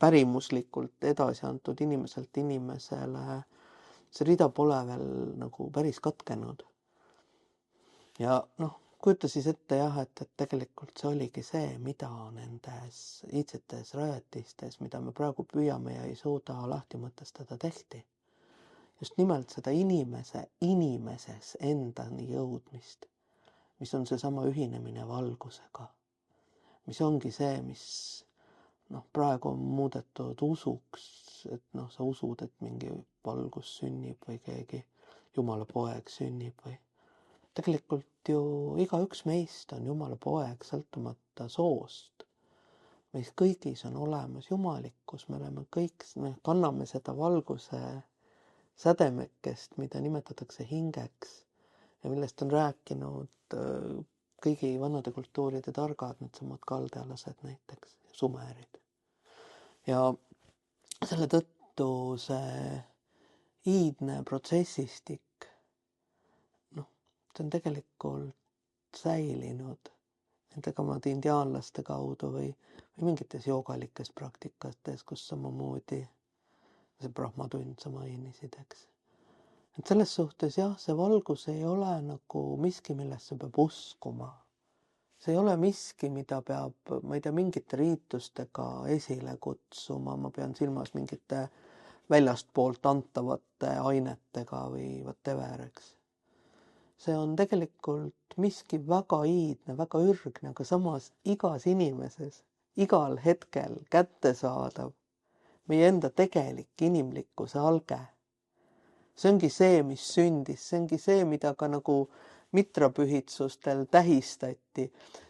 pärimuslikult edasi antud inimeselt inimesele. See rida pole veel nagu päris katkenud. Ja kujuta siis ette jah, et tegelikult see oligi see, mida nendes iidsetes rajatistes, mida me praegu püüame ja ei suuda lahti mõtestada, tehti. Just nimelt seda inimeses endani jõudmist, mis on seesama ühinemine valgusega, mis ongi see, mis praegu on muudetud usuks, et sa usud, et mingi valgus sünnib või keegi Jumala poeg sünnib või tegelikult ju igaüks meist on Jumala poeg sõltumata soost. Meis kõigis on olemas jumalikkus, me kanname seda valguse sädemekest, mida nimetatakse hingeks ja millest on rääkinud kõigi vanade kultuuride targad, needsamad kaldealased näiteks, sumerid. Ja selle tõttu see iidne protsessistik, see on tegelikult säilinud nendekamad indiaanlaste kaudu või mingites joogalikes praktikates, kus samamoodi see Brahmatund sa mainisid, eks. Et selles suhtes jah, see valgus ei ole nagu miski, millesse peab uskuma. See ei ole miski, mida peab, ma ei tea, mingite riitustega esile kutsuma, ma pean silmas mingite väljastpoolt antavate ainetega või whatever, eks. See on tegelikult miski väga iidne, väga ürgne, aga samas igas inimeses, igal hetkel kättesaadav meie enda tegelik inimlikkuse alge. See ongi see, mis sündis, see ongi see, mida ka nagu mitrapühitsustel tähistati.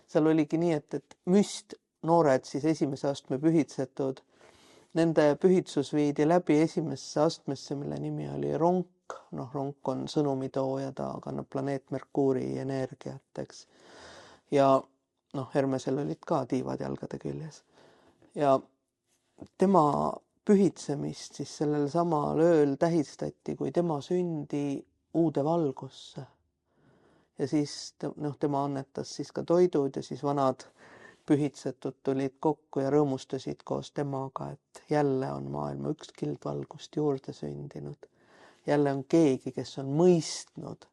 Seal oligi nii, et müst noored siis esimese astme pühitsetud, nende pühitsus viidi läbi esimesse astmesse, mille nimi oli ronk. Ronk on sõnumitooja, ta kannab planeet Merkuuri energiat, eks. Ja Hermesel olid ka tiivad jalgade küljes. Ja tema pühitsemist siis sellel samal ööl tähistati, kui tema sündi uude valgusse. Ja siis tema annetas siis ka toidud ja siis vanad pühitsetud tulid kokku ja rõõmustasid koos temaga, et jälle on maailma üks kild valgust juurde sündinud. Jälle on keegi, kes on mõistnud,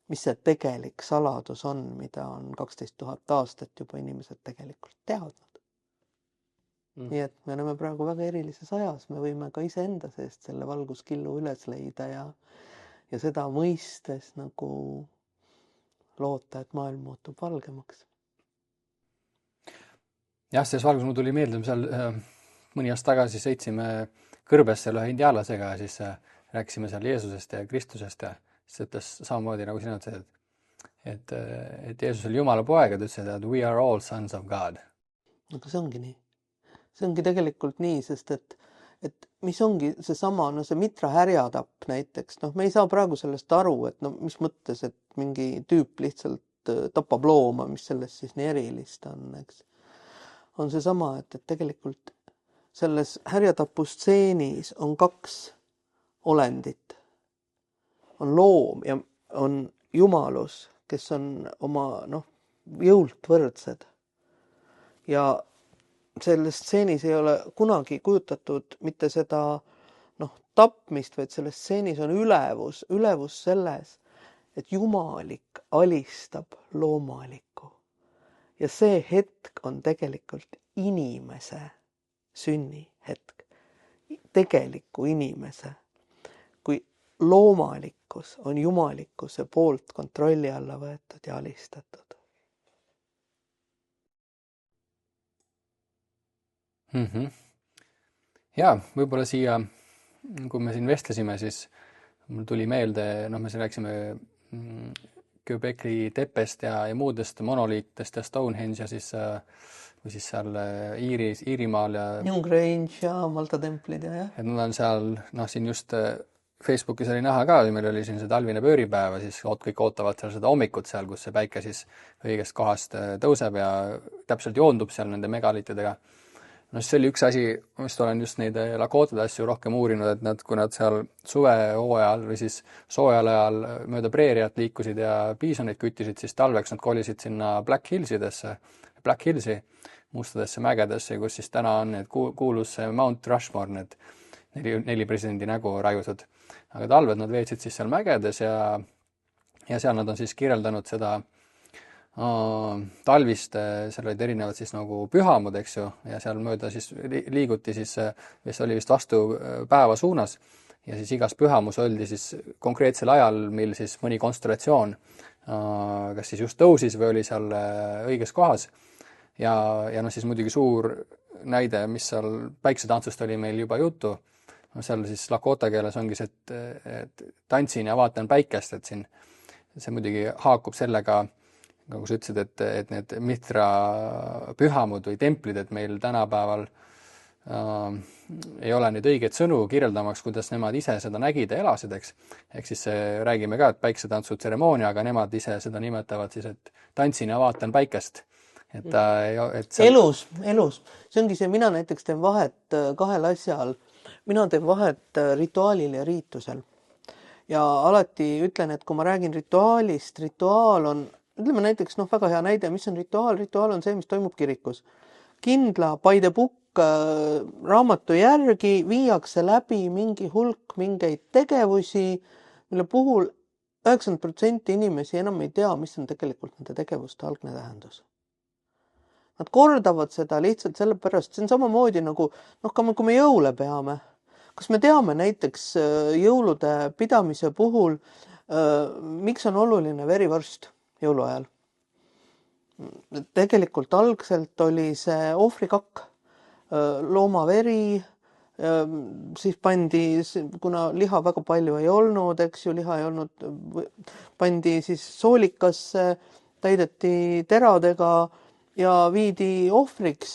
mis see tegelik saladus on, mida on 12 000 aastat juba inimesed tegelikult teadnud. Nii et me oleme praegu väga erilises ajas, me võime ka iseenda seest selle valguskillu üles leida ja seda mõistes nagu loota, et maailm muutub valgemaks. Jah, selles valgus mul tuli meelde, seal mõni aasta tagasi sõitsime kõrbes selle ühe indiaalasega ja siis rääkisime seal Jeesusest ja Kristusest ja siis ütles samamoodi nagu sina ütlesid, et Jeesus oli Jumala poeg ja ta ütles, et we are all sons of God. Aga see ongi nii. See ongi tegelikult nii, sest et mis ongi seesama, see mitra härjatapp näiteks, me ei saa praegu sellest aru, et mis mõttes, et mingi tüüp lihtsalt tapab looma, mis sellest siis nii erilist on, eks. On seesama, et tegelikult selles härjatapustseenis on kaks olendit. On loom ja on jumalus, kes on oma jõult võrdsed. Ja selles stseenis ei ole kunagi kujutatud mitte seda tapmist, vaid selles stseenis on ülevus selles, et jumalik alistab loomalikku. Ja see hetk on tegelikult inimese sünnihetk. Tegeliku inimese. Kui loomalikkus on jumalikkuse poolt kontrolli alla võetud ja alistatud. Ja võib-olla siia, kui me siin vestlesime, siis mul tuli meelde, me siin rääksime Göbekli tepest ja muudest monoliitest ja Stonehenge ja siis või siis seal Iirimaal ja Newgrange ja Malta templid ja. Et nad on seal, siin just Facebookis oli näha ka, meil oli siin see talvine pööripäev ja siis kõik ootavad seal seda hommikut seal, kus see päike siis õigest kohast tõuseb ja täpselt joondub seal nende megaliitidega. See oli üks asi, mis olen just neid Lakotade asju rohkem uurinud, et kui nad seal suvehooajal või siis soojal ajal mööda preeriat liikusid ja piisoneid küttisid, siis talveks nad kolisid sinna Black Hillsi, mustadesse mägedesse, kus siis täna on need kuulus Mount Rushmore, need 4 presidendi nägu raiutud. Aga talved nad veetsid siis seal mägedes ja seal nad on siis kirjeldanud seda talvist, seal olid erinevad siis nagu pühamud, eks ju, ja seal mööda siis liiguti siis, mis oli vist vastu päeva suunas ja siis igas pühamus oldi siis konkreetsel ajal, mil siis mõni konstellatsioon kas siis just tõusis või oli seal õiges kohas ja siis muidugi suur näide, mis seal päiksetantsust oli meil juba juttu, seal siis Lakota keeles ongi see, et tantsin ja vaatan päikest, et siin see muidugi haakub sellega, nagu sa ütlesid, et need mitra pühamud või templid, et meil tänapäeval ei ole neid õigeid sõnu kirjeldamaks, kuidas nemad ise seda nägid ja elasid, eks. Ehk siis räägime ka, et päiksetantsu tseremoonia, aga nemad ise seda nimetavad siis, et tantsin ja vaatan päikest. Elus. See ongi see, mina näiteks teen vahet kahel asjal. Mina teen vahet rituaalil ja riitusel. Ja alati ütlen, et kui ma räägin rituaalist, rituaal on ütleme näiteks, väga hea näide, mis on rituaal? Rituaal on see, mis toimub kirikus. Kindla by the book raamatu järgi viiakse läbi mingi hulk mingeid tegevusi, mille puhul 90% inimesi enam ei tea, mis on tegelikult nende tegevuste algne tähendus. Nad kordavad seda lihtsalt sellepärast, see on samamoodi nagu, kui me jõule peame. Kas me teame näiteks jõulude pidamise puhul, miks on oluline verivorst jõuluajal? Tegelikult algselt oli see ohvrikakk, loomaveri, siis pandi, kuna liha väga palju ei olnud, eks ju, liha ei olnud, pandi siis soolikasse, täideti teradega ja viidi ohvriks.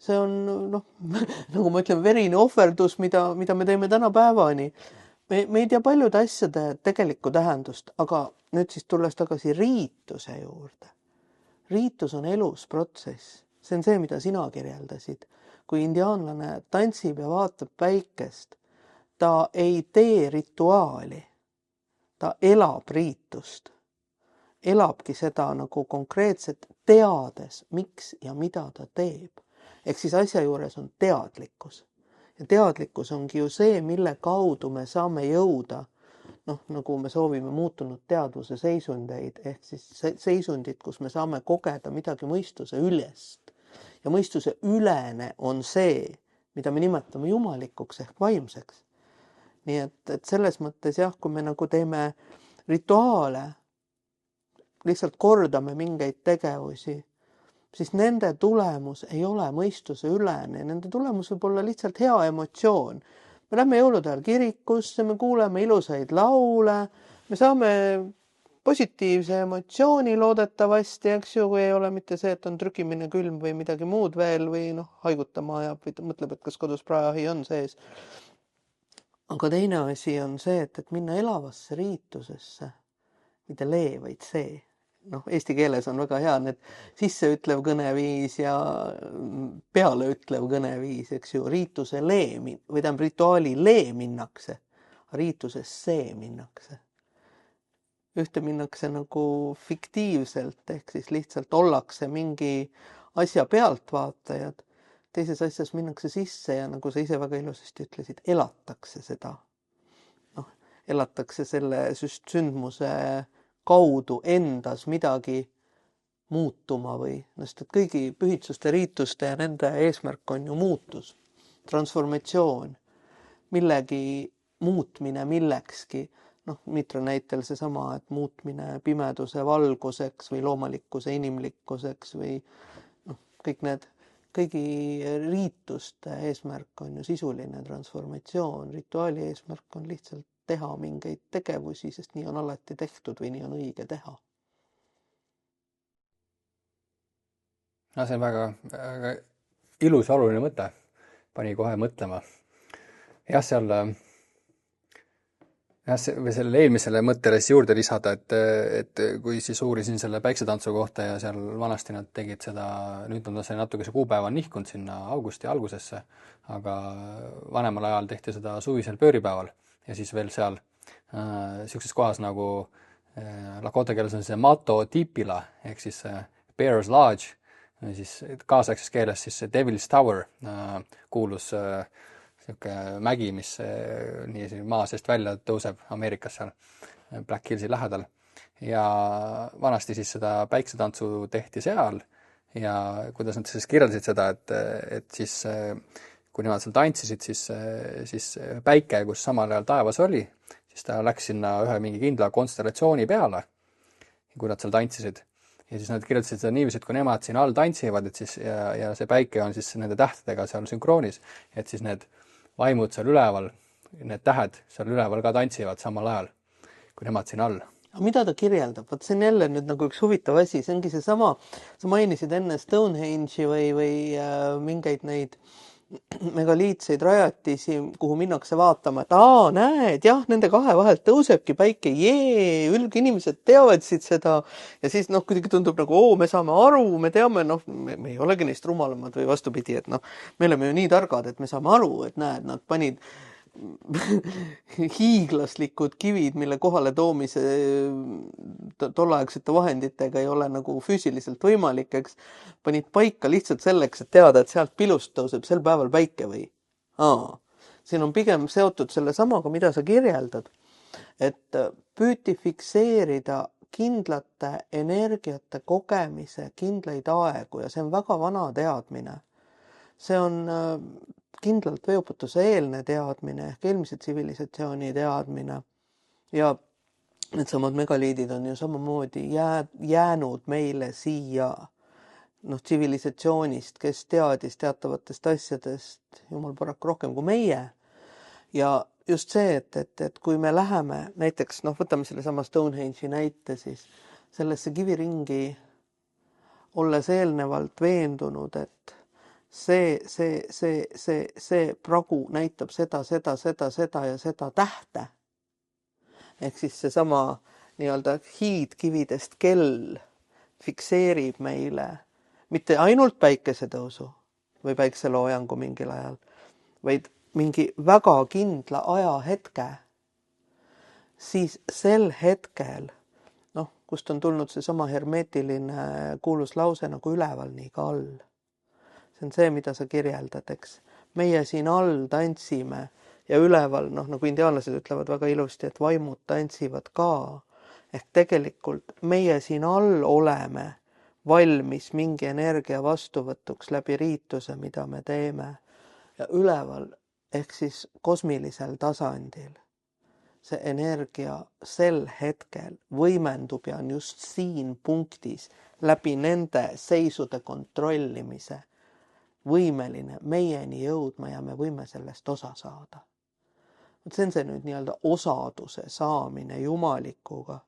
See on, nagu ma ütlen, verine ohverdus, mida me teeme tänapäevani. Me ei tea paljude asjade tegelikku tähendust, aga nüüd siis tulles tagasi riituse juurde. Riitus on elus protsess. See on see, mida sina kirjeldasid. Kui indiaanlane tantsib ja vaatab päikest, ta ei tee rituaali. Ta elab riitust. Elabki seda nagu konkreetselt teades, miks ja mida ta teeb. Ehk siis asja juures on teadlikkus. Ja teadlikkus ongi ju see, mille kaudu me saame jõuda, nagu me soovime muutunud teadvuse seisundeid, ehk siis seisundid, kus me saame kogeda midagi mõistuse ülest. Ja mõistuse ülene on see, mida me nimetame jumalikuks ehk vaimseks. Nii et selles mõttes jah, kui me nagu teeme rituaale, lihtsalt kordame mingeid tegevusi, siis nende tulemus ei ole mõistuse ülene. Nende tulemus võib olla lihtsalt hea emotsioon. Me lähme jõulude ajal kirikusse, me kuuleme ilusaid laule, me saame positiivse emotsiooni loodetavasti, eks ju, kui ei ole mitte see, et on trükimine külm või midagi muud veel või haigutama ajab või mõtleb, et kas kodus praeahi on sees. Aga teine asi on see, et minna elavasse riitusesse, mitte lee, vaid see. Eesti keeles on väga hea need sisseütlev kõneviis ja pealeütlev kõneviis, eks ju, riituse lee, või tähendab rituaali lee minnakse, riituses see minnakse. Ühte minnakse nagu fiktiivselt, ehk siis lihtsalt ollakse mingi asja pealtvaatajad, teises asjas minnakse sisse ja nagu sa ise väga ilusasti ütlesid, elatakse seda. Elatakse selle sündmuse kaudu endas midagi muutuma või, sest kõigi pühitsuste, riituste ja nende eesmärk on ju muutus, transformatsioon, millegi muutmine millekski. Mitra näitel seesama, et muutmine pimeduse valguseks või loomalikkuse inimlikkuseks või kõik need, kõigi riituste eesmärk on ju sisuline transformatsioon, rituaali eesmärk on lihtsalt teha mingeid tegevusi, sest nii on alati tehtud või nii on õige teha. See on väga ilus ja oluline mõte. Pani kohe mõtlema. Jah, selle eelmisele mõttele juurde lisada, et kui siis uurisin selle päiksetantsu kohta ja seal vanasti nad tegid seda, nüüd on see natuke see kuupäeva nihkunud sinna augusti algusesse, aga vanemal ajal tehti seda suvisel pööripäeval. Ja siis veel seal sellises kohas nagu lakota keeles on see Mato Tipila, ehk siis Bear's Lodge, siis kaasaegses keeles siis Devil's Tower, kuulus mägi, mis nii maa seest välja tõuseb Ameerikas seal Black Hillsi lähedal. Ja vanasti siis seda päiksetantsu tehti seal ja kuidas nad siis kirjeldasid seda, et siis kui nemad seal tantsisid, siis päike, kus samal ajal taevas oli, siis ta läks sinna ühe mingi kindla konstellatsiooni peale, kui nad seal tantsisid. Ja siis nad kirjeldasid seda niiviisi, et kui nemad siin all tantsivad, et siis, ja see päike on siis nende tähtedega seal sünkroonis, et siis need vaimud seal üleval, need tähed seal üleval ka tantsivad samal ajal, kui nemad siin all. Mida ta kirjeldab? Vaat see on jälle nüüd nagu üks huvitav asi, see ongi see sama, sa mainisid enne Stonehenge'i või mingeid neid megaliitseid rajatisi, kuhu minnakse vaatama, et näed, jah, nende kahe vahelt tõusebki päike, inimesed teavad siit seda ja siis kuidagi tundub nagu, me saame aru, me teame, me ei olegi neist rumalamad või vastupidi, et me oleme ju nii targad, et me saame aru, et näed, nad panid hiiglaslikud kivid, mille kohale toomise tolleaegsete vahenditega ei ole nagu füüsiliselt võimalik, eks, panid paika lihtsalt selleks, et teada, et sealt pilust tõuseb sel päeval päike või? Siin on pigem seotud selle samaga, mida sa kirjeldad, et püüti fikseerida kindlate energiate kogemise kindlaid aegu ja see on väga vana teadmine. See on kindlalt veeuputuse eelne teadmine ehk eelmise tsivilisatsiooni teadmine ja needsamad megaliidid on ju samamoodi jäänud meile siia tsivilisatsioonist, kes teadis teatavatest asjadest jumal paraku rohkem kui meie. Ja just see, et kui me läheme näiteks, võtame selle sama Stonehenge'i näite, siis sellesse kiviringi olles eelnevalt veendunud, et see pragu näitab seda ja seda tähte. Ehk siis seesama nii-öelda hiidkividest kell fikseerib meile mitte ainult päikesetõusu või päikseloojangu mingil ajal, vaid mingi väga kindla ajahetke, siis sel hetkel, kust on tulnud seesama hermeetiline kuulus lause nagu üleval nii ka all. See on see, mida sa kirjeldad, eks. Meie siin all tantsime ja üleval, nagu indiaanlased ütlevad väga ilusti, et vaimud tantsivad ka. Ehk tegelikult meie siin all oleme valmis mingi energia vastuvõtuks läbi riituse, mida me teeme. Ja üleval, ehk siis kosmilisel tasandil, see energia sel hetkel võimendub ja on just siin punktis läbi nende seisude kontrollimise võimeline meieni jõudma ja me võime sellest osa saada. See on see nüüd nii-öelda osaduse saamine jumalikuga,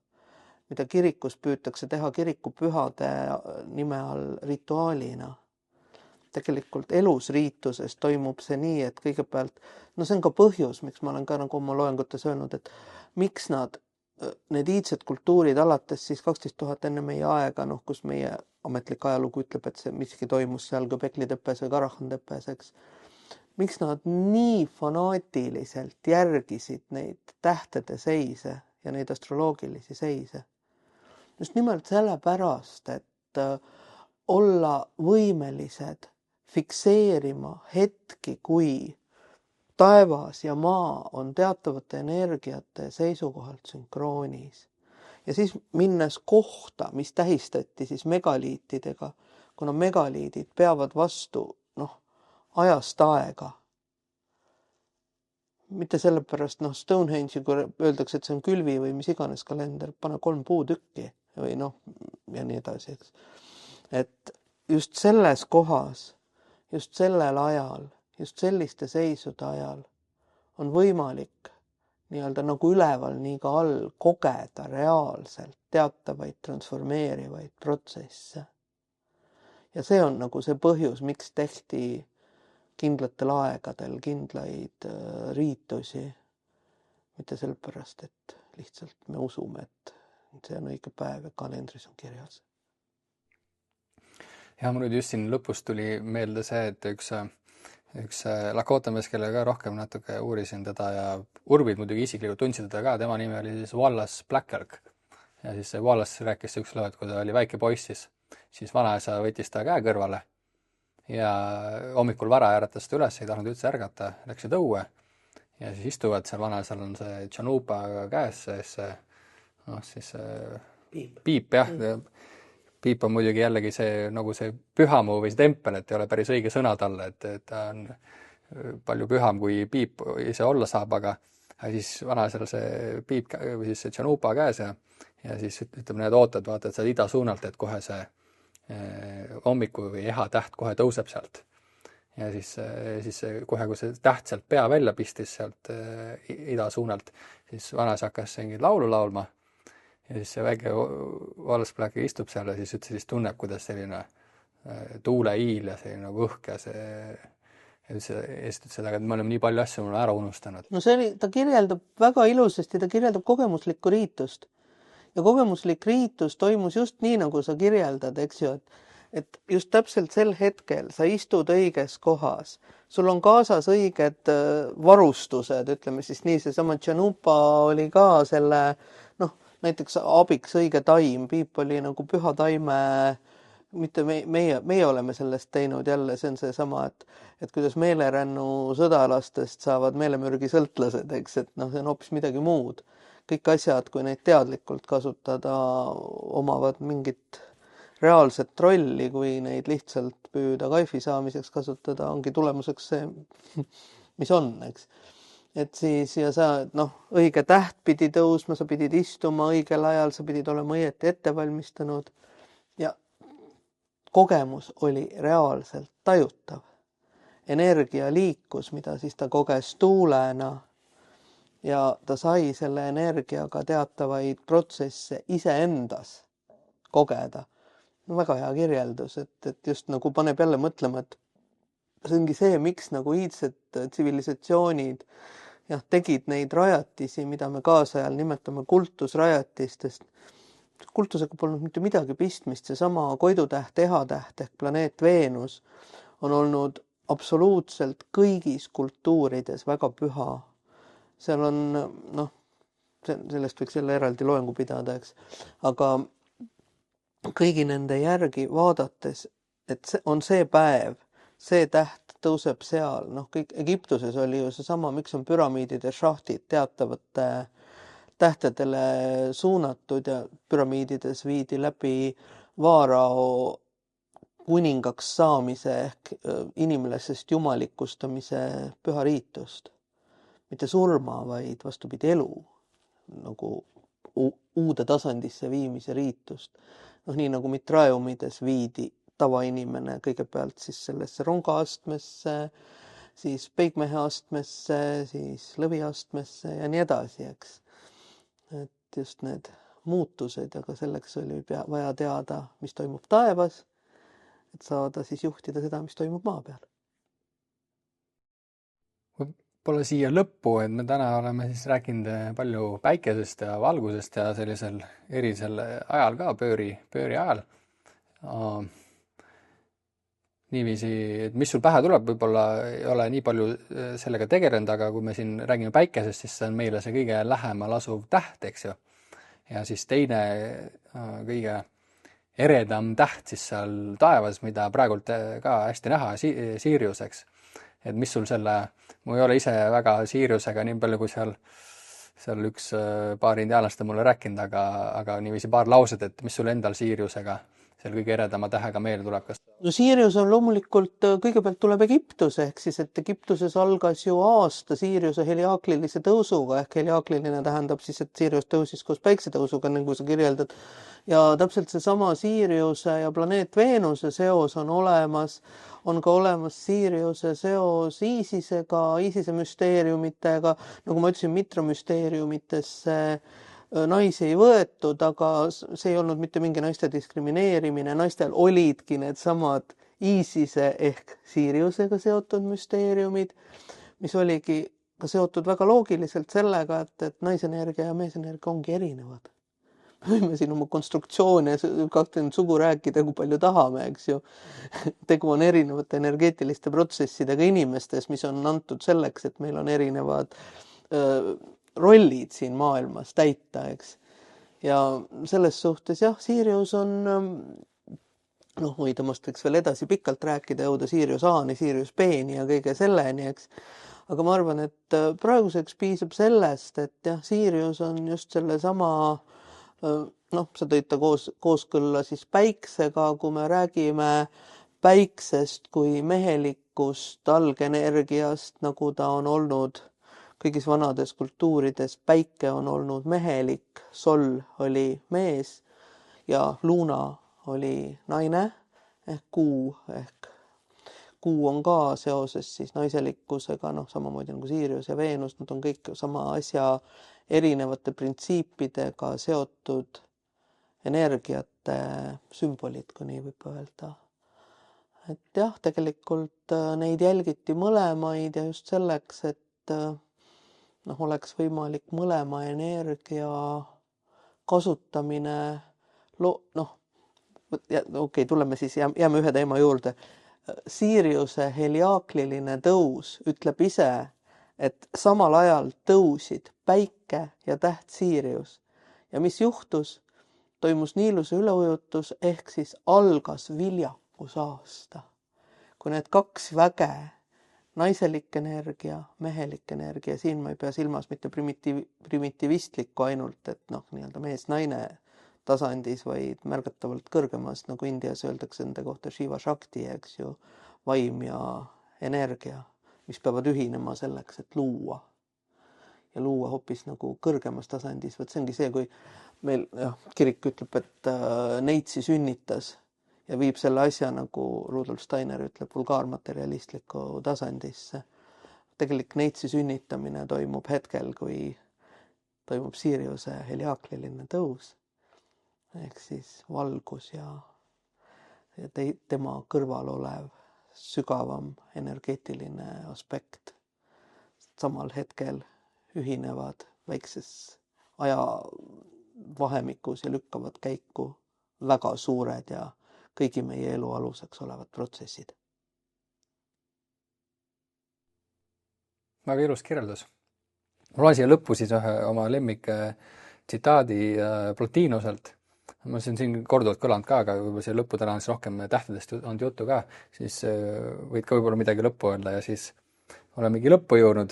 mida kirikus püütakse teha kirikupühade nime all rituaalina. Tegelikult elus riituses toimub see nii, et kõigepealt, see on ka põhjus, miks ma olen ka nagu oma loengutes öelnud, et miks need iidsed kultuurid alates siis 12 000 enne meie aega, kus meie ametlik ajalugu ütleb, et see miski toimus seal Göbekli tepes või Karahan tepes, eks. Miks nad nii fanaatiliselt järgisid neid tähtede seise ja neid astroloogilisi seise? Just nimelt sellepärast, et olla võimelised fikseerima hetki, kui taevas ja maa on teatavate energiate seisukohalt sünkroonis. Ja siis minnes kohta, mis tähistati siis megaliitidega, kuna megaliidid peavad vastu ajast aega. Mitte sellepärast, Stonehenge'i, kui öeldakse, et see on külvi või mis iganes kalender, pane 3 puutükki või ja nii edasi. Et just selles kohas, just sellel ajal, just selliste seisude ajal on võimalik nii-öelda nagu üleval, nii ka all kogeda reaalselt teatavaid transformeerivaid protsesse. Ja see on nagu see põhjus, miks tehti kindlatel aegadel kindlaid riitusi. Mitte sellepärast, et lihtsalt me usume, et see on õige päev ja kalendris on kirjas. Ja mul nüüd just siin lõpus tuli meelde see, et üks Lakota mees, kellega rohkem natuke uurisin teda ja Urbid muidugi isiklikult tundsid teda ka, tema nimi oli siis Wallace Black Elk. Ja siis see Wallace rääkis üks loo, et kui ta oli väike poiss, siis vanaisa võttis ta käe kõrvale ja hommikul vara äratas ta üles, ei tahtnud üldse ärgata, läksid õue ja siis istuvad seal, vanaisal on see Chanupa käes, siis piip jah. Piip on muidugi jällegi see, nagu see pühamu või see tempel, et ei ole päris õige sõna talle, et ta on palju püham kui piip ise olla saab, aga siis vanaisal see piip või siis see Chanupa käes ja siis ütleb need ootad, vaata, et sa ida suunalt, et kohe see hommiku või eha täht kohe tõuseb sealt. Ja siis kohe, kui see täht sealt pea välja pistis sealt ida suunalt, siis vanaisa hakkas mingit laulu laulma ja siis see väike Wallace Black istub seal ja siis tunneb, kuidas selline tuuleiil ja selline õhk ja seda, et me oleme nii palju asju ära unustanud. Ta kirjeldab väga ilusasti, ta kirjeldab kogemuslikku riitust. Ja kogemuslik riitus toimus just nii, nagu sa kirjeldad, eks ju, et just täpselt sel hetkel sa istud õiges kohas, sul on kaasas õiged varustused, ütleme siis nii, seesama Tšanupa oli ka selle, noh, näiteks abiks õige taim, Piip oli nagu püha taime, mitte meie oleme sellest teinud jälle, see on seesama, et kuidas meelerännu sõdalastest saavad meelemürgi sõltlased, eks, et noh, see on hoopis midagi muud. Kõik asjad, kui neid teadlikult kasutada, omavad mingit reaalset rolli, kui neid lihtsalt püüda kaifi saamiseks kasutada, ongi tulemuseks see, mis on, eks. Et siis, ja sa, noh, õige täht pidi tõusma, sa pidid istuma õigel ajal, sa pidid olema õieti ette valmistanud ja kogemus oli reaalselt tajutav. Energia liikus, mida siis ta koges tuulena ja ta sai selle energiaga teatavaid protsesse iseendas kogeda. No, väga hea kirjeldus, et just nagu paneb jälle mõtlema, et see ongi see, miks nagu iidsed tsivilisatsioonid tegid neid rajatisi, mida me kaasajal nimetame kultusrajatistest. Kultusega polnud mitte midagi pistmist, seesama koidutäht, ehatäht ehk planeet Veenus on olnud absoluutselt kõigis kultuurides väga püha. Seal on, noh, sellest võiks jälle eraldi loengu pidada, eks, aga kõigi nende järgi vaadates, et see on see päev, see täht tõuseb seal, noh, kõik Egiptuses oli ju seesama, miks on püramiidide šahtid teatavate tähtedele suunatud ja püramiidides viidi läbi vaarao kuningaks saamise ehk inimlasest jumalikustamise püha riitust. Mitte surma, vaid vastupidi elu, nagu uude tasandisse viimise riitust. Noh, nii nagu mitraiumides viidi tavainimene kõigepealt siis sellesse rongaastmesse, siis peigmeheastmesse, siis lõviastmesse ja nii edasi, eks. Et just need muutused, aga selleks oli vaja teada, mis toimub taevas, et saada siis juhtida seda, mis toimub maa peal. Võib-olla siia lõppu, et me täna oleme siis rääkinud palju päikesest ja valgusest ja sellisel erisel ajal ka, pööri ajal. Niiviisi, et mis sul pähe tuleb, võib-olla ei ole nii palju sellega tegelenud, aga kui me siin räägime päikesest, siis see on meile see kõige lähemal asuv täht, eks ju. Ja siis teine kõige eredam täht siis seal taevas, mida praegult ka hästi näha, Sirius, eks. Et mis sul selle, mu ei ole ise väga Siriusega nii palju, kui seal üks paar indiaanlaste mulle rääkinud, aga niiviisi paar lauset, et mis sul endal Siriusega seal kõige eredama tähega meelde tuleb? No Sirius on loomulikult, kõigepealt tuleb Egiptus, ehk siis, et Egiptuses algas ju aasta Siriuse heliaaklilise tõusuga, ehk heliaakliline tähendab siis, et Sirius tõusis koos päiksetõusuga, nagu sa kirjeldad. Ja täpselt seesama Siriuse ja planeet Veenuse seos on olemas. On ka olemas Siriuse seos Iisisega, Iisise müsteeriumitega, nagu ma ütlesin, Mitra müsteeriumitesse naisi ei võetud, aga see ei olnud mitte mingi naiste diskrimineerimine. Naistel olidki need samad Iisise ehk Siriusega seotud müsteeriumid, mis oligi ka seotud väga loogiliselt sellega, et naisenergia ja meesenergia ongi erinevad. Me võime siin oma konstruktsioone, 20 sugu rääkida, kui palju tahame, eks ju. Tegu on erinevate energeetiliste protsessidega inimestes, mis on antud selleks, et meil on erinevad rollid siin maailmas täita, eks. Ja selles suhtes, jah, Sirius on, noh, või temast võiks veel edasi pikalt rääkida, jõuda Sirius A-ni, Sirius B-ni ja kõige selleni, eks. Aga ma arvan, et praeguseks piisab sellest, et jah, Sirius on just selle sama, noh, sa tõid ta kooskõlla siis päiksega, kui me räägime päiksest kui mehelikust algenergiast, nagu ta on olnud kõigis vanades kultuurides. Päike on olnud mehelik, sol oli mees ja Luna oli naine ehk kuu. Ehk kuu on ka seoses siis naiselikkusega, noh, samamoodi nagu Sirius ja Veenus, nad on kõik sama asja erinevate printsiipidega seotud energiate sümbolid, kui nii võib öelda. Et jah, tegelikult neid jälgiti mõlemaid ja just selleks, et noh, oleks võimalik mõlema energia kasutamine, noh, okei, tuleme siis, jääme ühe teema juurde. Siiriuse heliaakliline tõus ütleb ise, et samal ajal tõusid päike ja täht Siirius. Ja mis juhtus? Toimus Niiluse üleujutus ehk siis algas viljakusaasta. Kui need kaks väge, naiselik energia, mehelik energia, siin ma ei pea silmas mitte primitivistlikku ainult, et nii-öelda mees-naine tasandis, vaid märgatavalt kõrgemas, nagu Indias öeldakse nende kohta Shiva Shakti, eks ju, vaim ja energia, mis peavad ühinema selleks, et luua. Ja luua hoopis nagu kõrgemas tasandis. Võt see ongi see, kui meil kirik ütleb, et neitsi sünnitas ja viib selle asja, nagu Rudolf Steiner ütleb, vulgaarmaterialistliku tasandisse. Tegelik neitsi sünnitamine toimub hetkel, kui toimub Siiriuse heliaakliline tõus. Ehk siis valgus ja tema kõrval olev sügavam energeetiline aspekt samal hetkel ühinevad väikses ajavahemikus ja lükkavad käiku väga suured ja kõigi meie elu aluseks olevad protsessid. Väga ilus kirjeldus. Ma loen siia lõppu siis ühe oma lemmik tsitaadi Plotinoselt. Ma siin korduvalt kõlanud ka, aga võib-olla siia lõppu täna on rohkem tähtedest olnud juttu ka, siis võid ka võib-olla midagi lõppu öelda ja siis olemegi lõppu jõudnud.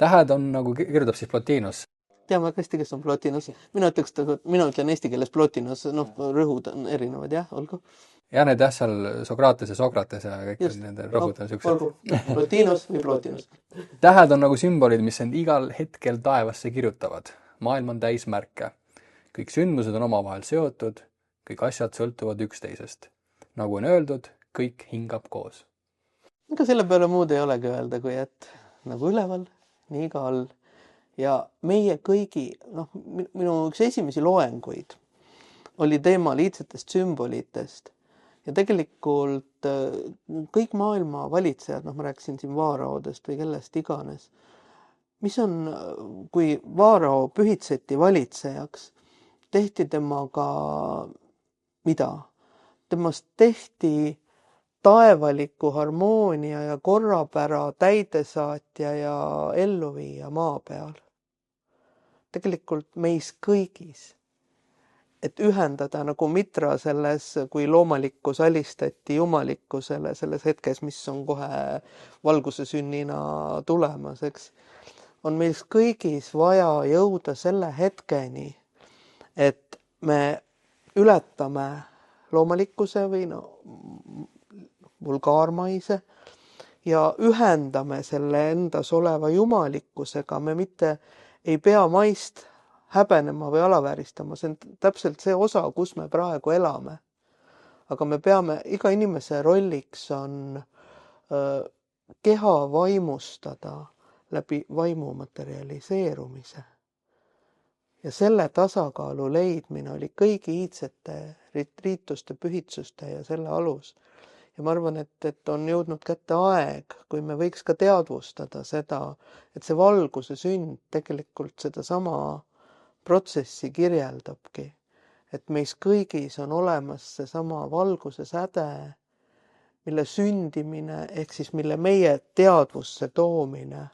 Tähed on nagu kirjutab siis Plotinos. Tean väga hästi, kes on Plotinos. Mina ütlen eesti keeles Plotinos, rõhud on erinevad, jah, olgu. Ja need seal Sokrates ja kõik nende rõhud on siuksed. Plotinos või Plotinos. Tähed on nagu sümbolid, mis end igal hetkel taevasse kirjutavad. Maailm on täis märke. Kõik sündmused on omavahel seotud, kõik asjad sõltuvad üksteisest. Nagu on öeldud, kõik hingab koos. Ega selle peale muud ei olegi öelda, kui et nagu üleval, nii ka all. Ja meie kõigi, minu üks esimesi loenguid oli teemal iidsetest sümbolitest. Ja tegelikult kõik maailma valitsejad, ma rääkisin siin Vaaraodest või kellest iganes, mis on, kui Vaarao pühitseti valitsejaks, tehti temaga mida? Temast tehti taevaliku harmoonia ja korrapära täidesaatja ja elluviija maa peal. Tegelikult meis kõigis. Et ühendada nagu mitra selles, kui loomalikkus alistati jumalikkusele selles hetkes, mis on kohe valguse sünnina tulemas, eks, on meil kõigis vaja jõuda selle hetkeni, et me ületame loomalikkuse või vulgaarmaise ja ühendame selle endas oleva jumalikkusega. Me mitte ei pea maist häbenema või alavääristama. See on täpselt see osa, kus me praegu elame. Aga me peame, iga inimese rolliks on keha vaimustada läbi vaimu materialiseerumise. Ja selle tasakaalu leidmine oli kõigi iidsete riituste, pühitsuste ja selle alus. Ja ma arvan, et on jõudnud kätte aeg, kui me võiks ka teadvustada seda, et see valguse sünd tegelikult seda sama protsessi kirjeldabki. Et meis kõigis on olemas see sama valguse säde, mille sündimine ehk siis mille meie teadvusse toomine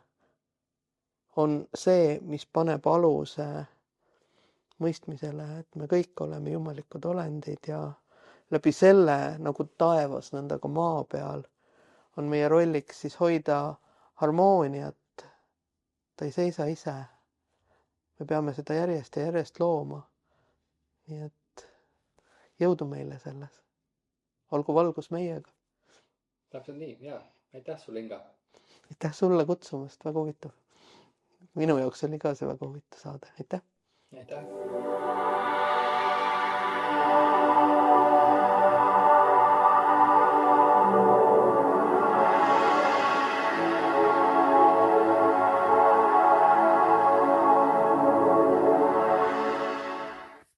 on see, mis paneb aluse mõistmisele, et me kõik oleme jumalikud olendid ja läbi selle, nagu taevas, nõnda ka maa peal, on meie rolliks siis hoida harmooniat. Ta ei seisa ise. Me peame seda järjest ja järjest looma. Nii et jõudu meile selles. Olgu valgus meiega. Täpselt nii, jaa. Aitäh sulle, Inga. Aitäh sulle kutsumast, väga huvitav. Minu jaoks oli ka see väga huvitav saade. Aitäh. Aitäh.